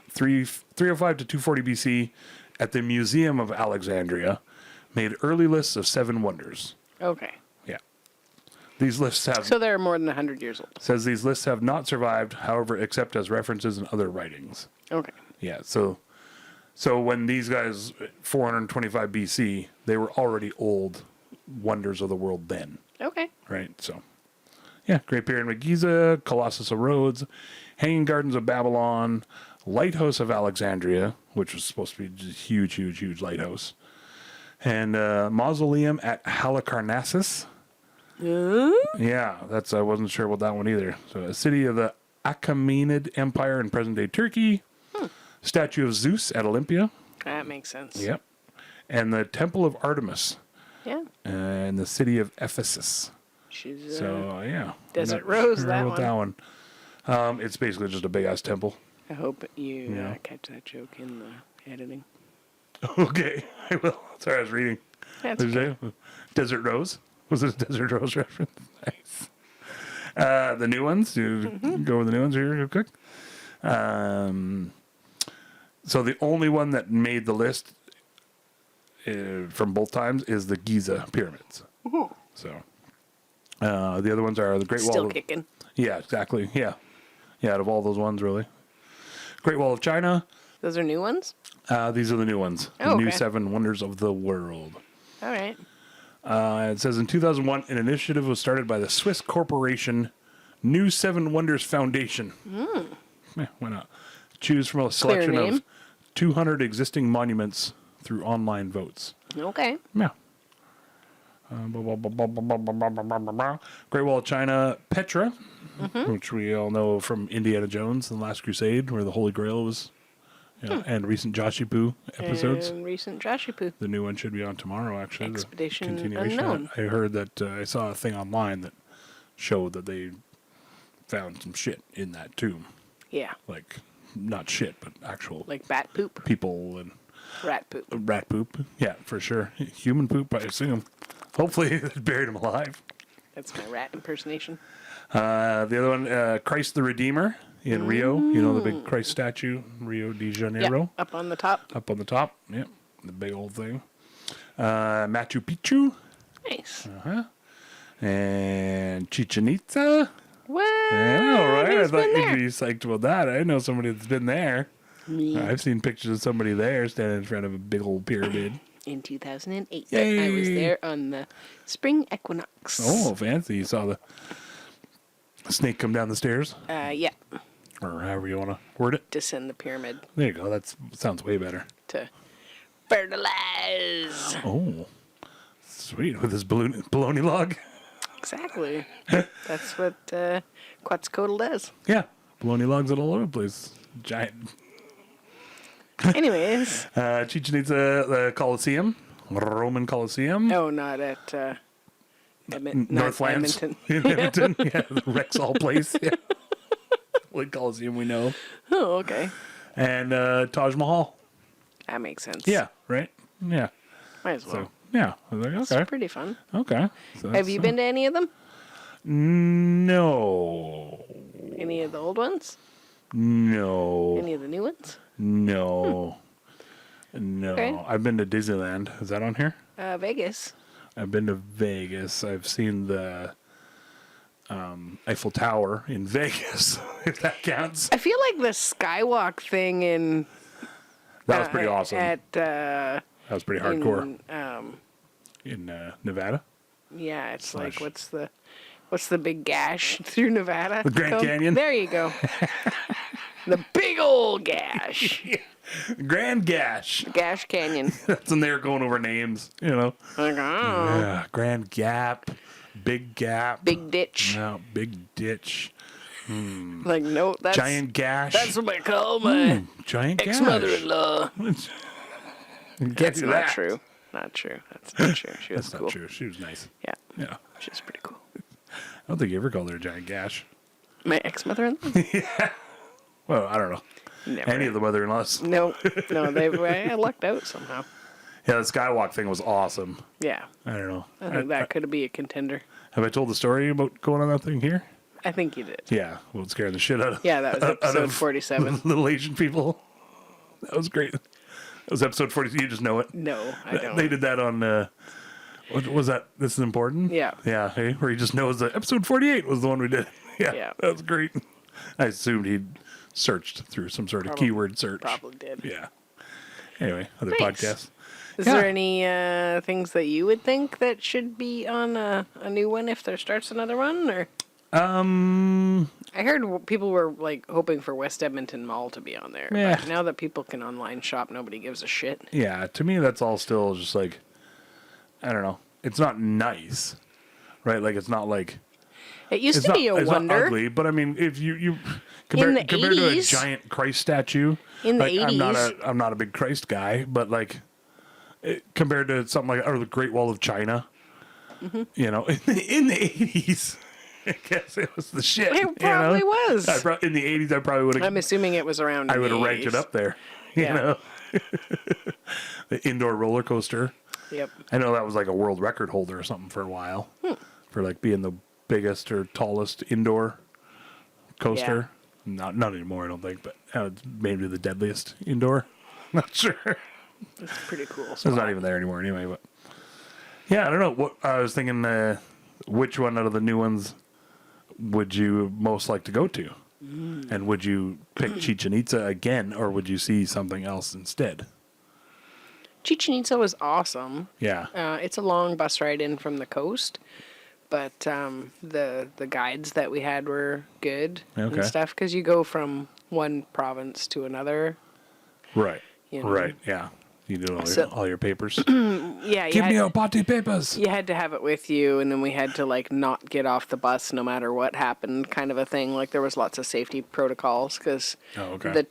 305 to 240 BC, at the Museum of Alexandria, made early lists of 7 wonders. Okay. Yeah, these lists have So they're more than 100 years old. says these lists have not survived, however, except as references in other writings. Okay. Yeah, so when these guys 425 BC, they were already old wonders of the world then, Okay. right? So, yeah, Great Pyramid of Giza, Colossus of Rhodes, Hanging Gardens of Babylon, Lighthouse of Alexandria, which was supposed to be just huge lighthouse, and Mausoleum at Halicarnassus. Yeah, I wasn't sure about that one either. So, a city of the Achaemenid Empire in present-day Turkey. Statue of Zeus at Olympia. That makes sense. Yep. And the Temple of Artemis Yeah. in the city of Ephesus. She's So, yeah. Desert I'm not Rose, sure that about one. that one. It's basically just a big-ass temple. I hope you Yeah. catch that joke in the editing. Okay, I will. Sorry, I was reading. That's What did okay. you say? Desert Rose? Was it a Desert Rose reference? Nice. The new ones. You go with the new ones here real quick. So the only one that made the list from both times is the Giza pyramids. So the other ones are the Great Wall. Still kicking. Yeah, exactly. Yeah. Out of all those ones, really. Great Wall of China. Those are new ones? These are the new ones. Oh, The new okay. 7 wonders of the world. All right. It says in 2001, an initiative was started by the Swiss corporation New 7 Wonders Foundation. Yeah, why not? Choose from a selection name. of 200 existing monuments through online votes. Okay. Yeah. Great Wall of China, Petra, which we all know from Indiana Jones and the Last Crusade, where the Holy Grail was, and recent Joshi Poo episodes. And recent Joshy Poo. The new one should be on tomorrow, actually. the Expedition continuation. Unknown. I heard that I saw a thing online that showed that they found some shit in that tomb. Yeah. Like, not shit, but actual Like bat poop. people and Rat poop. rat poop. Yeah, for sure. Human poop, I assume. Hopefully, they buried him alive. That's my rat impersonation. The other one, Christ the Redeemer in Rio. You know, the big Christ statue in Rio de Yeah. Janeiro. Up on the top. Up on the top. Yep. The big old thing. Machu Picchu. Nice. And Chichen Itza. What? Yeah, all right. I Who's thought been you'd there? be psyched about that. I know somebody that's been there. Me. I've seen pictures of somebody there standing in front of a big old pyramid. In 2008. Yay. I was there on the spring equinox. Oh, fancy. You saw the snake come down the stairs? Yeah. Or however you want to word it. Descend the pyramid There you go. That sounds way better. to fertilize. Oh, sweet. With his baloney log. Exactly. That's what Quetzalcoatl does. Yeah. Baloney logs all over the place. Giant. Anyways. Chichen Itza, the Colosseum. Roman Colosseum. No, not at Northlands. Edmonton. In Edmonton. Yeah, the Rexall place. Yeah. Only Coliseum we know. Oh, okay. And Taj Mahal. That makes sense. Yeah, right? Yeah. Might as well. So, yeah. I was like, It's okay. pretty fun. Okay. So Have you been to any of them? No. Any of the old ones? No. Any of the new ones? No. No. Okay. I've been to Disneyland. Is that on here? Vegas. I've been to Vegas. I've seen the Eiffel Tower in Vegas, if that counts. I feel like the skywalk thing in That was pretty awesome. That was pretty hardcore. In, In Nevada? yeah, it's Slash- like what's the big gash through Nevada? The Grand called? Canyon? There you go. The big old gash. Grand Gash. Gash Canyon. That's when they were going over names, you know. Like, oh, Yeah, Grand Gap, Big Gap. big ditch. No, Big Ditch. Like, no, that's Giant Gash. That's what I call my Giant Gash. ex-mother-in-law. That's That's not true. Not true. That's not true. She was That's cool. not true. She was nice. Yeah, Yeah. she's pretty cool. I don't think you ever called her a Giant Gash. My ex-mother-in-law? Well, I don't know. Never. Any of the mother-in-laws. No, I lucked out somehow. Yeah, the Skywalk thing was awesome. Yeah, I don't know. I think that could be a contender. Have I told the story about going on that thing here? I think you did. Yeah, well, it scared the shit out of Yeah, that was out episode of 47. Little Asian people. That was great. That was episode 40. You just know it. No, I don't. They did that on. What was that? This is important. Yeah. Yeah. Hey, where he just knows that episode 48 was the one we did. Yeah. Yeah. That was great. I assumed he'd searched through some sort of keyword search. Probably did. Yeah. Anyway, other Thanks. podcasts. Is Yeah. there any things that you would think that should be on a new one if there starts another one? Or I heard people were like hoping for West Edmonton Mall to be on there. Yeah. But now that people can online shop, nobody gives a shit. Yeah. To me, that's all still just like, I don't know. It's not nice, right? Like it's not like It used it's to not, be a it's wonder. not ugly, but I mean, if you compare the to a 80s giant Christ statue, In the like, I'm 80s. not a big Christ guy, but like compared to something like or the Great Wall of China, Mm-hmm. you know, in the 80s, I guess it was the shit. It you know? probably was. In the 80s, I probably would have. I'm assuming it was around. I would have the ranked it 80s. up there. You Yeah. know, the indoor roller coaster. Yep. I know that was like a world record holder or something for a while, for like being the biggest or tallest indoor coaster. Not anymore, I don't think, but it's maybe the deadliest indoor. Not sure. It's pretty cool. It's not even there anymore anyway. But yeah, I don't know. What I was thinking, which one out of the new ones would you most like to go to? And would you pick Chichen Itza again, or would you see something else instead? Chichen Itza was awesome. Yeah. It's a long bus ride in from the coast, but the guides that we had were good Okay. and stuff because you go from one province to another. Right. You know. Right. Yeah. You do all your papers. Yeah, Give me your party papers. you had to have it with you, and then we had to like not get off the bus no matter what happened, kind of a thing. Like there was lots of safety protocols because Oh, okay.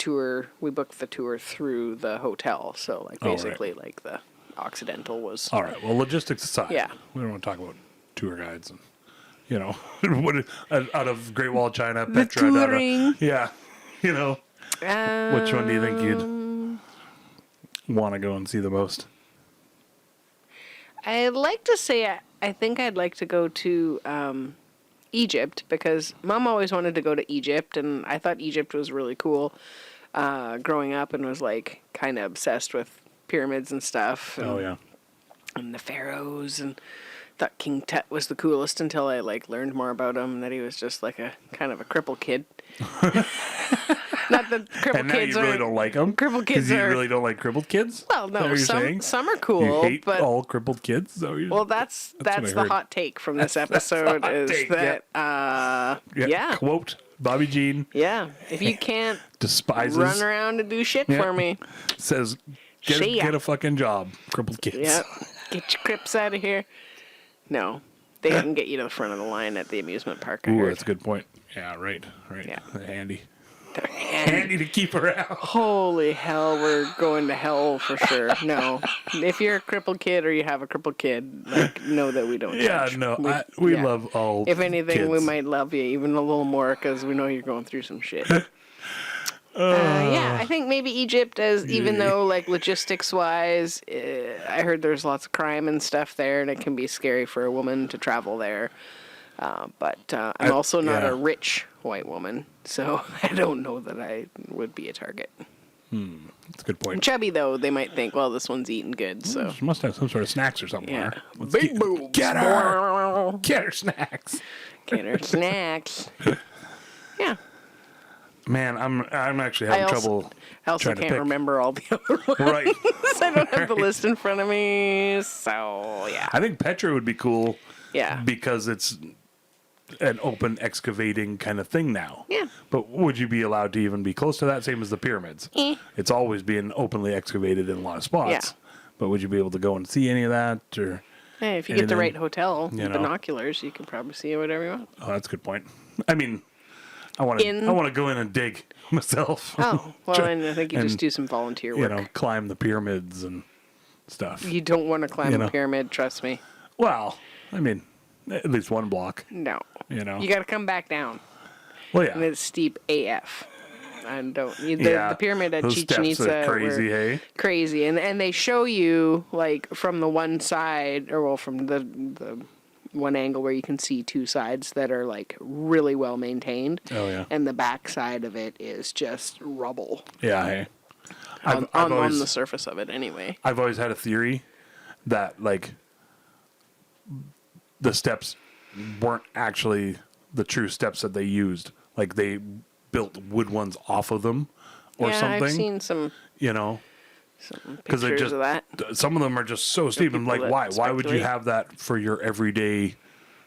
we booked the tour through the hotel, so like Oh, right. basically like the Occidental was. All right. Well, logistics aside, Yeah. we don't want to talk about tour guides and you know what out of Great Wall of China, Petra, touring. yeah. You know, which one do you think you'd want to go and see the most? I'd like to say I think I'd like to go to Egypt because Mom always wanted to go to Egypt, and I thought Egypt was really cool growing up, and was like kind of obsessed with pyramids and stuff. And, Oh yeah. and the pharaohs, and thought King Tut was the coolest until I like learned more about him, and that he was just like a kind of a crippled kid. Not that crippled And now kids you really are. don't like them? Crippled kids you are- really don't like crippled kids? Well, Is that no, what you're saying? some are You cool, hate but all crippled kids? Is that what you're- well, that's what I the heard. hot take from this That's episode the hot is take, that yeah. Quote Bobby Jean If you can't despises run around and do shit Yeah. for me, says See ya. get a fucking job, crippled kids. yeah, get your crips out of here. No, they can get you to the front of the line at the amusement park. I Ooh, heard. that's a good point. Yeah, right. Yeah. Handy. And Handy to keep around. holy hell, we're going to hell for sure. No, if you're a crippled kid or you have a crippled kid, like know that we don't. Yeah, judge. no, we yeah. love all If anything, we kids. might love you even a little more because we know you're going through some shit. Yeah, I think maybe Egypt, as even Yeah. though like logistics wise, I heard there's lots of crime and stuff there, and it can be scary for a woman to travel there. But I'm also not yeah. a rich white woman, so I don't know that I would be a target. That's a good point. Chubby though, they might think, well, this one's eating good, so She must have some sort of snacks or something. yeah. on her. Let's Big boobs. Get her. Get her snacks. Get her snacks. Yeah. Man, I'm actually having trouble. I also trying to can't pick. remember all the other ones. Right. I don't have the list in front of me, so yeah. I think Petra would be cool. Yeah. Because it's an open excavating kind of thing now. Yeah. But would you be allowed to even be close to that? Same as the pyramids. It's always been openly excavated in a lot of spots. Yeah. But would you be able to go and see any of that? Or Hey, if you get the anything, right hotel, you know. binoculars, you can probably see whatever you want. Oh, that's a good point. I mean, I want to go in and dig myself. Oh, well, Try- and I think you just and, do some volunteer work. climb the pyramids and stuff. You don't want to climb You a know. pyramid, trust me. Well, I mean, at least one block. No. You know. You got to come back down. Well, And yeah. it's steep AF. And Yeah, the pyramid at those Chichen steps are Itza crazy, were hey? crazy, and they show you like from the one side, or well, from the one angle where you can see two sides that are like really well maintained. Oh, yeah. And the back side of it is just rubble Yeah, hey. on the surface of it, anyway. I've always had a theory that like the steps weren't actually the true steps that they used. Like they built wood ones off of them or Yeah, something. I've seen some you know, because they pictures just of that. some of them are just so steep. I'm people like, that why? Why would you speculate. have that for your everyday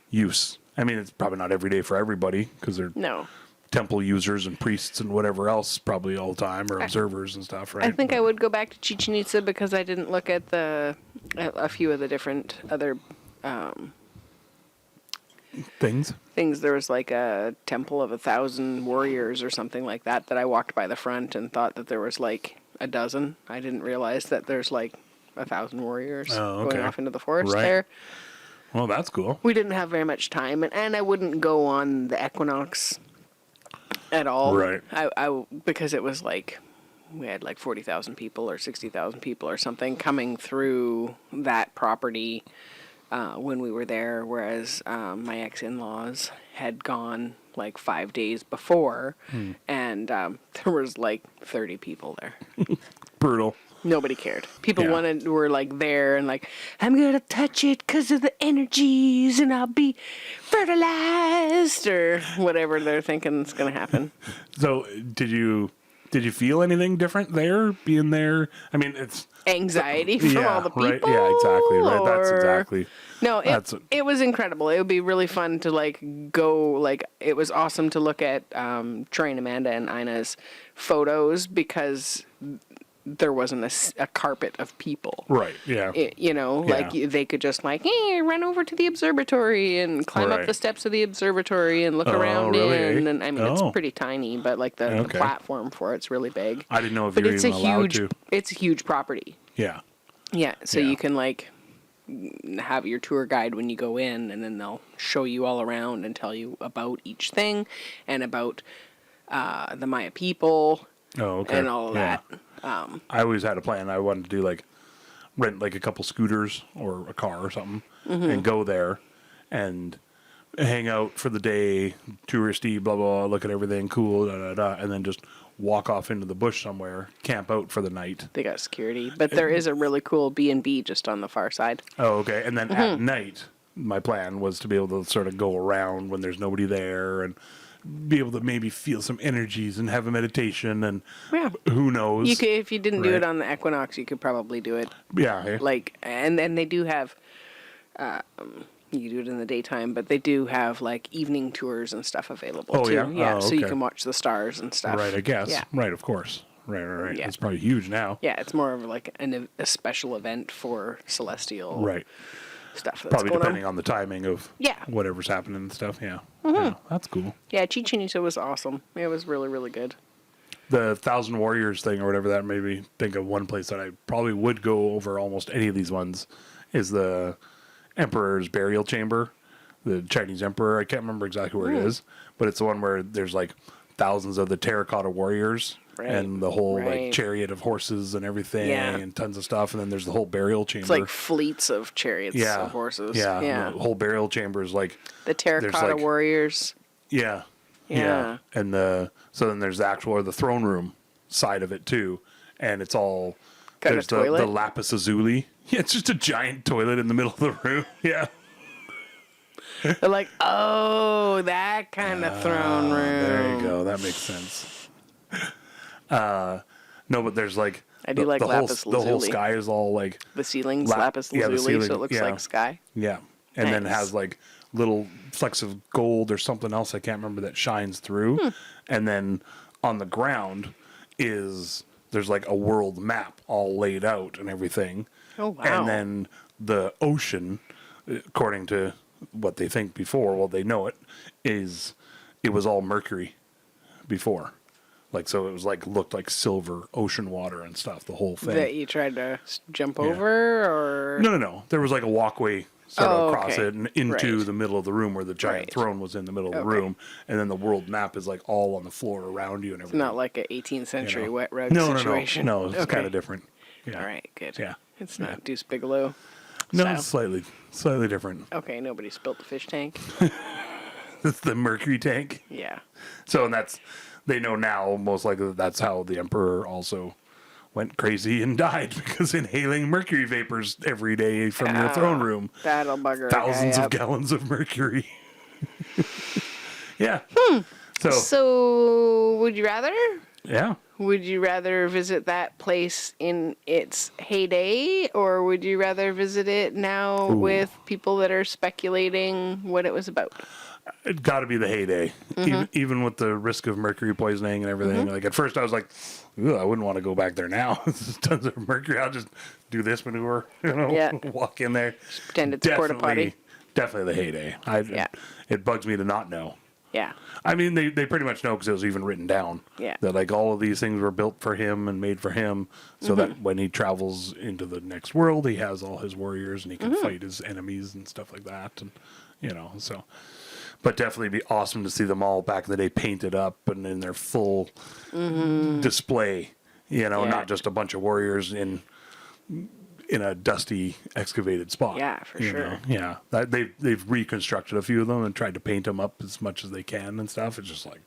use? I mean, it's probably not every day for everybody because they're No. temple users and priests and whatever else probably all the time or observers and stuff, right? I think I would go back to Chichen Itza because I didn't look at a few of the different other things. things. There was like a temple of 1,000 warriors or something like that I walked by the front and thought that there was like a dozen. I didn't realize that there's like 1,000 warriors Oh, okay. going off into the forest Right. there. Well, that's cool. We didn't have very much time, and I wouldn't go on the equinox at all. Right. Because it was like we had like 40,000 people or 60,000 people or something coming through that property when we were there, whereas my ex-in-laws had gone like 5 days before, and there was like 30 people there. Brutal. Nobody cared. People Yeah. were like there and like, I'm gonna touch it because of the energies and I'll be fertilized or whatever they're thinking is gonna happen. So, did you feel anything different there, being there? I mean, it's Anxiety from all the people. right. Yeah, exactly. Right. That's or- exactly. No, That's- it was incredible. It would be really fun to like go. Like it was awesome to look at Troy and Amanda and Ina's photos because there wasn't a carpet of people. Right. Yeah. Like they could just like, hey, run over to the observatory and climb up Right. the steps of the observatory and look Oh, around really? in. And I mean, Oh. it's pretty tiny, but like the Okay. platform for it's really big. I didn't know if But you were it's a even allowed huge, to. it's a huge property. Yeah. Yeah, so Yeah. you can like have your tour guide when you go in, and then they'll show you all around and tell you about each thing and about the Maya people Oh, okay. and all of Yeah. that. I always had a plan. I wanted to do like rent like a couple scooters or a car or something and go there and hang out for the day, touristy, blah, blah, blah, look at everything, cool, da, da, da, and then just walk off into the bush somewhere, camp out for the night. They got security, but there is a really cool B&B just on the far side. Oh, okay. And then at night, my plan was to be able to sort of go around when there's nobody there and be able to maybe feel some energies and have a meditation and Yeah. who knows. You could, if you didn't do Right. it on the equinox, you could probably do it Yeah. eh? like, and they do have. You can do it in the daytime, but they do have like evening tours and stuff available Oh, too. yeah? Oh, so you okay. can watch the stars and stuff. Right, I guess. Yeah. Right, of course. Right. Yeah. It's probably huge now. Yeah, it's more of like a special event for celestial Right. stuff that's Probably going depending on. on the timing of Yeah. whatever's happening and stuff. Yeah. Yeah, that's cool. Yeah, Chichen Itza was awesome. It was really, really good. The 1,000 Warriors thing or whatever, that made me think of one place that I probably would go over almost any of these ones is the Emperor's Burial Chamber, the Chinese Emperor. I can't remember exactly where it is, but it's the one where there's like thousands of the terracotta warriors Right. and the whole Right. like chariot of horses and everything Yeah. and tons of stuff. And then there's the whole burial chamber. It's like fleets of chariots of horses. Yeah. Yeah. The whole burial chamber is like, The terracotta like- warriors. yeah. Yeah. And so then there's the throne room side of it too, and it's all Got a there's the toilet? lapis lazuli. Yeah, it's just a giant toilet in the middle of the room. Yeah. They're like, oh, that kind of throne room. There you go. That makes sense. No, but there's like I do like lapis the whole lazuli. sky is all like The ceiling's La- lapis yeah, the lazuli, so ceiling, it looks yeah. like sky. yeah, and then Nice. has like little flecks of gold or something else I can't remember that shines through, and then on the ground there's like a world map all laid out and everything. Oh, wow. And then the ocean, according to what they think before, well they know it was all mercury before. Like, so it was like, looked like silver ocean water and stuff, the whole thing. That you tried to jump over, or No. There was like a walkway sort of across okay. it and into Right. the middle of the room where the giant Right. throne was in the middle of the Okay. room. And then the world map is like all on the floor around you and everything. not like a 18th you century know. wet rug No, situation? No, it's Okay. kind of different. Yeah. All right, good. Yeah. It's not Deuce Bigelow. No, style. it's slightly different. Okay, nobody spilt the fish tank. It's the mercury tank. Yeah. So, and they know now most likely that's how the emperor also went crazy and died, because inhaling mercury vapors every day from your throne room. That'll bugger Thousands a guy of up. gallons of mercury. Yeah. So, would you rather? Yeah. Would you rather visit that place in its heyday, or would you rather visit it now with people that are speculating what it was about? It's got to be the heyday, even with the risk of mercury poisoning and everything. Like at first, I was like, "Ugh, I wouldn't want to go back there now. There's tons of mercury. I'll just do this maneuver, Yeah. walk in there." Pretend it's a porta potty. Definitely the heyday. Yeah. It bugs me to not know. Yeah. I mean, they pretty much know because it was even written down. Yeah. That like all of these things were built for him and made for him, so that when he travels into the next world, he has all his warriors and he can fight his enemies and stuff like that, and so. But definitely be awesome to see them all back in the day painted up and in their full display. Yeah. Not just a bunch of warriors in a dusty excavated spot. Yeah, for you sure. know? Yeah, they've reconstructed a few of them and tried to paint them up as much as they can and stuff. It's just like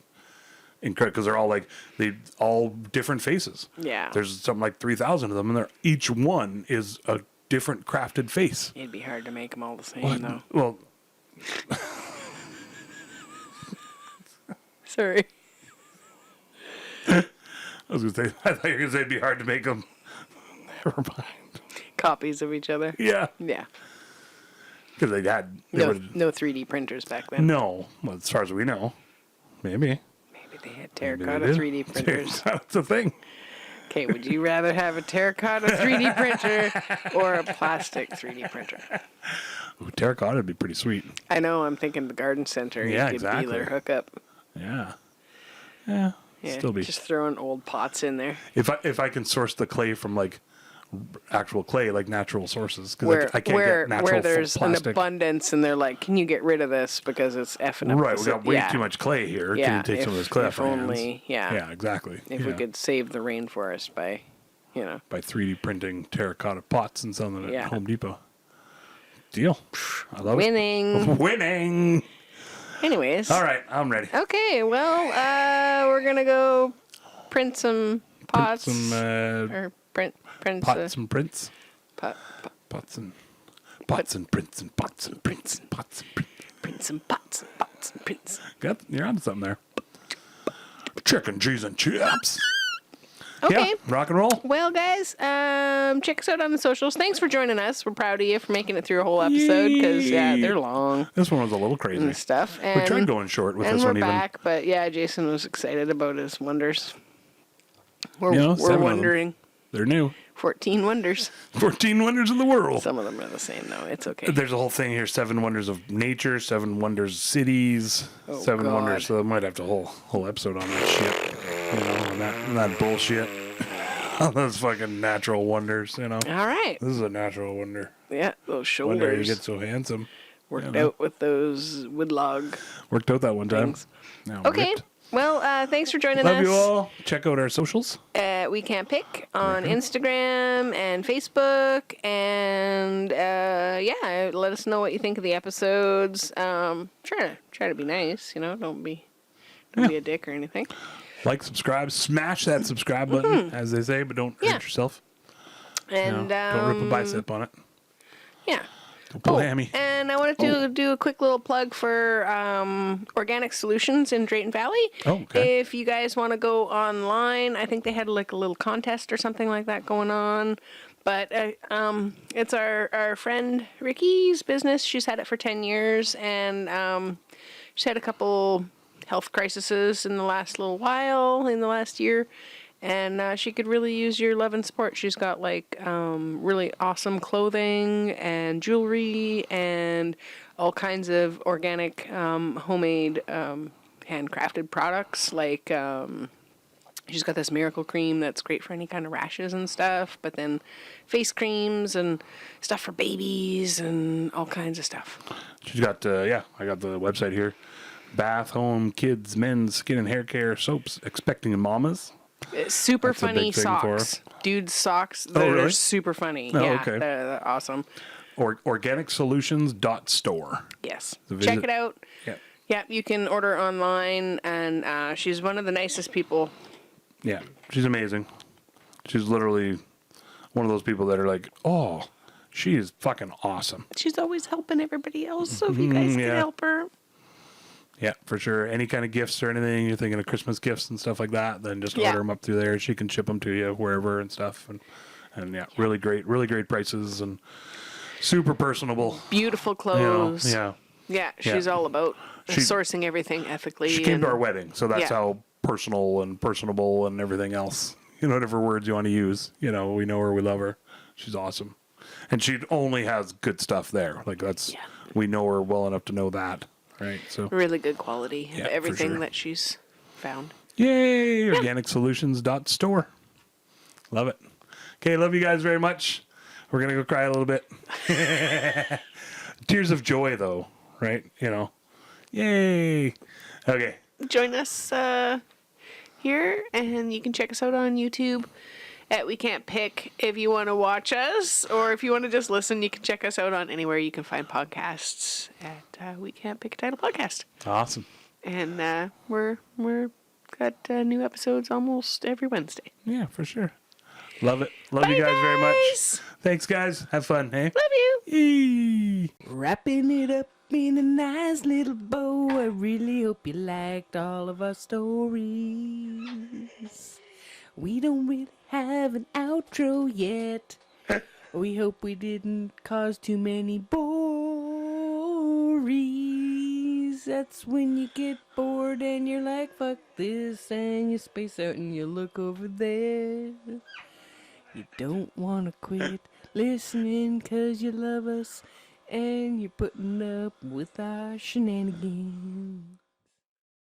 incredible because they're all like they all different faces. Yeah. There's something like 3,000 of them, and each one is a different crafted face. It'd be hard to make them all the same, though. Well, Sorry. I was gonna say I thought you were gonna say it'd be hard to make them. Never mind. Copies of each other. Yeah, Yeah. because they had No 3D printers back then. no. Well, as far as we know, maybe. Maybe they had Maybe terracotta they did. 3D printers. That's the thing. Okay, would you rather have a terracotta 3D printer or a plastic 3D printer? Ooh, terracotta would be pretty sweet. I know, I'm thinking the garden center. Yeah, you could exactly. be their hookup. Yeah. Yeah. Yeah, Still be. just throwing old pots in there. If I can source the clay from like actual clay, like natural sources, because Where I can't where get natural where there's an plastic. abundance, and they're like, "Can you get rid of this because it's effing up?" Right, the we got ci-" way yeah. too much clay here. Yeah, Can you take some of this clay off if our hands? only, yeah. Yeah, exactly. If we Yeah. could save the rainforest by, by 3D printing terracotta pots and selling them Yeah. at Home Depot. Deal. I love winning. it. Winning. Anyways. All right, I'm ready. Okay, well, we're gonna go print some pots Some or print pots and prints. pot, Pots and prints and pots and prints and pots and prints. print some pots and prints. You're onto something there. Chicken, cheese, and chips. Okay. Yeah, rock and roll. Well, guys, check us out on the socials. Thanks for joining us. We're proud of you for making it through a whole episode because they're long This one was a little crazy. and stuff. We And, tried going short with and this we're one even. back, but yeah, Jason was excited about his wonders. We're, You know, 7 we're of them. wondering. They're new. 14 wonders. 14 wonders of the world. Some of them are the same, though. It's okay. There's a whole thing here: 7 wonders of nature, 7 wonders of cities, Oh, 7 God. wonders. So I might have to whole episode on that shit. On that bullshit. On those fucking natural wonders. All right. This is a natural wonder. Yeah, those Wonder you shoulders get so handsome. worked out with those wood log Worked out that one time. things. Now Okay. ripped. Well, thanks for joining Love us. you all. Check out our socials. We Can't Pick on Instagram and Facebook. And yeah, let us know what you think of the episodes. Try to be nice, don't be Don't be a dick or anything. Like, subscribe, smash that subscribe button, as they say, but don't Yeah. hurt yourself. And Don't rip a bicep on it. yeah. Don't pull a hammy. And I wanted to do a quick little plug for Organic Solutions in Drayton Valley. Oh, okay. If you guys want to go online, I think they had like a little contest or something like that going on. But it's our friend Ricky's business. She's had it for 10 years, and she's had a couple health crises in the last little while, in the last year. And she could really use your love and support. She's got like really awesome clothing and jewelry and all kinds of organic, homemade, handcrafted products. Like she's got this miracle cream that's great for any kind of rashes and stuff. But then face creams and stuff for babies and all kinds of stuff. She's got, I got the website here. Bath, home, kids, men's, skin and hair care, soaps, expecting mamas. Super That's a funny big thing for her. socks. Dude's socks. They're really? super funny. Oh, yeah, okay. they're awesome. Or organicsolutions.store. Yes. So Check visit- it out. Yeah. Yeah, you can order online, and she's one of the nicest people. Yeah. She's amazing. She's literally one of those people that are like, oh, she is fucking awesome. She's always helping everybody else, so if you guys can yeah. help her. Yeah, for sure. Any kind of gifts or anything, you're thinking of Christmas gifts and stuff like that, then just Yeah. order them up through there. She can ship them to you wherever and stuff. And yeah, really great prices and super personable. Beautiful You know, clothes. yeah. Yeah, she's all about She- sourcing everything ethically. She came and- to our wedding, so that's Yeah. how personal and personable and everything else. You know, whatever words you want to use. You know, we know her, we love her. She's awesome. And she only has good stuff there. Like that's we know her well enough to know that. Right. So really good quality Yeah, of for everything sure. that she's found. yay, organicsolutions.store. Love it. Okay, love you guys very much. We're gonna go cry a little bit. Tears of joy though, right? You know. Yay. Okay. Join us here, and you can check us out on YouTube at We Can't Pick if you want to watch us, or if you want to just listen, you can check us out on anywhere you can find podcasts at We Can't Pick a Title Podcast. Awesome. And we're got new episodes almost every Wednesday. Yeah, for sure. Love it. Love Bye, you guys very much. guys. Thanks, guys. Have fun, hey? Love you. Eee. Wrapping it up in a nice little bow. I really hope you liked all of our stories. We don't really have an outro yet. We hope we didn't cause too many bories. That's when you get bored and you're like, fuck this, and you space out and you look over there. You don't want to quit listening 'cause you love us and you're putting up with our shenanigans.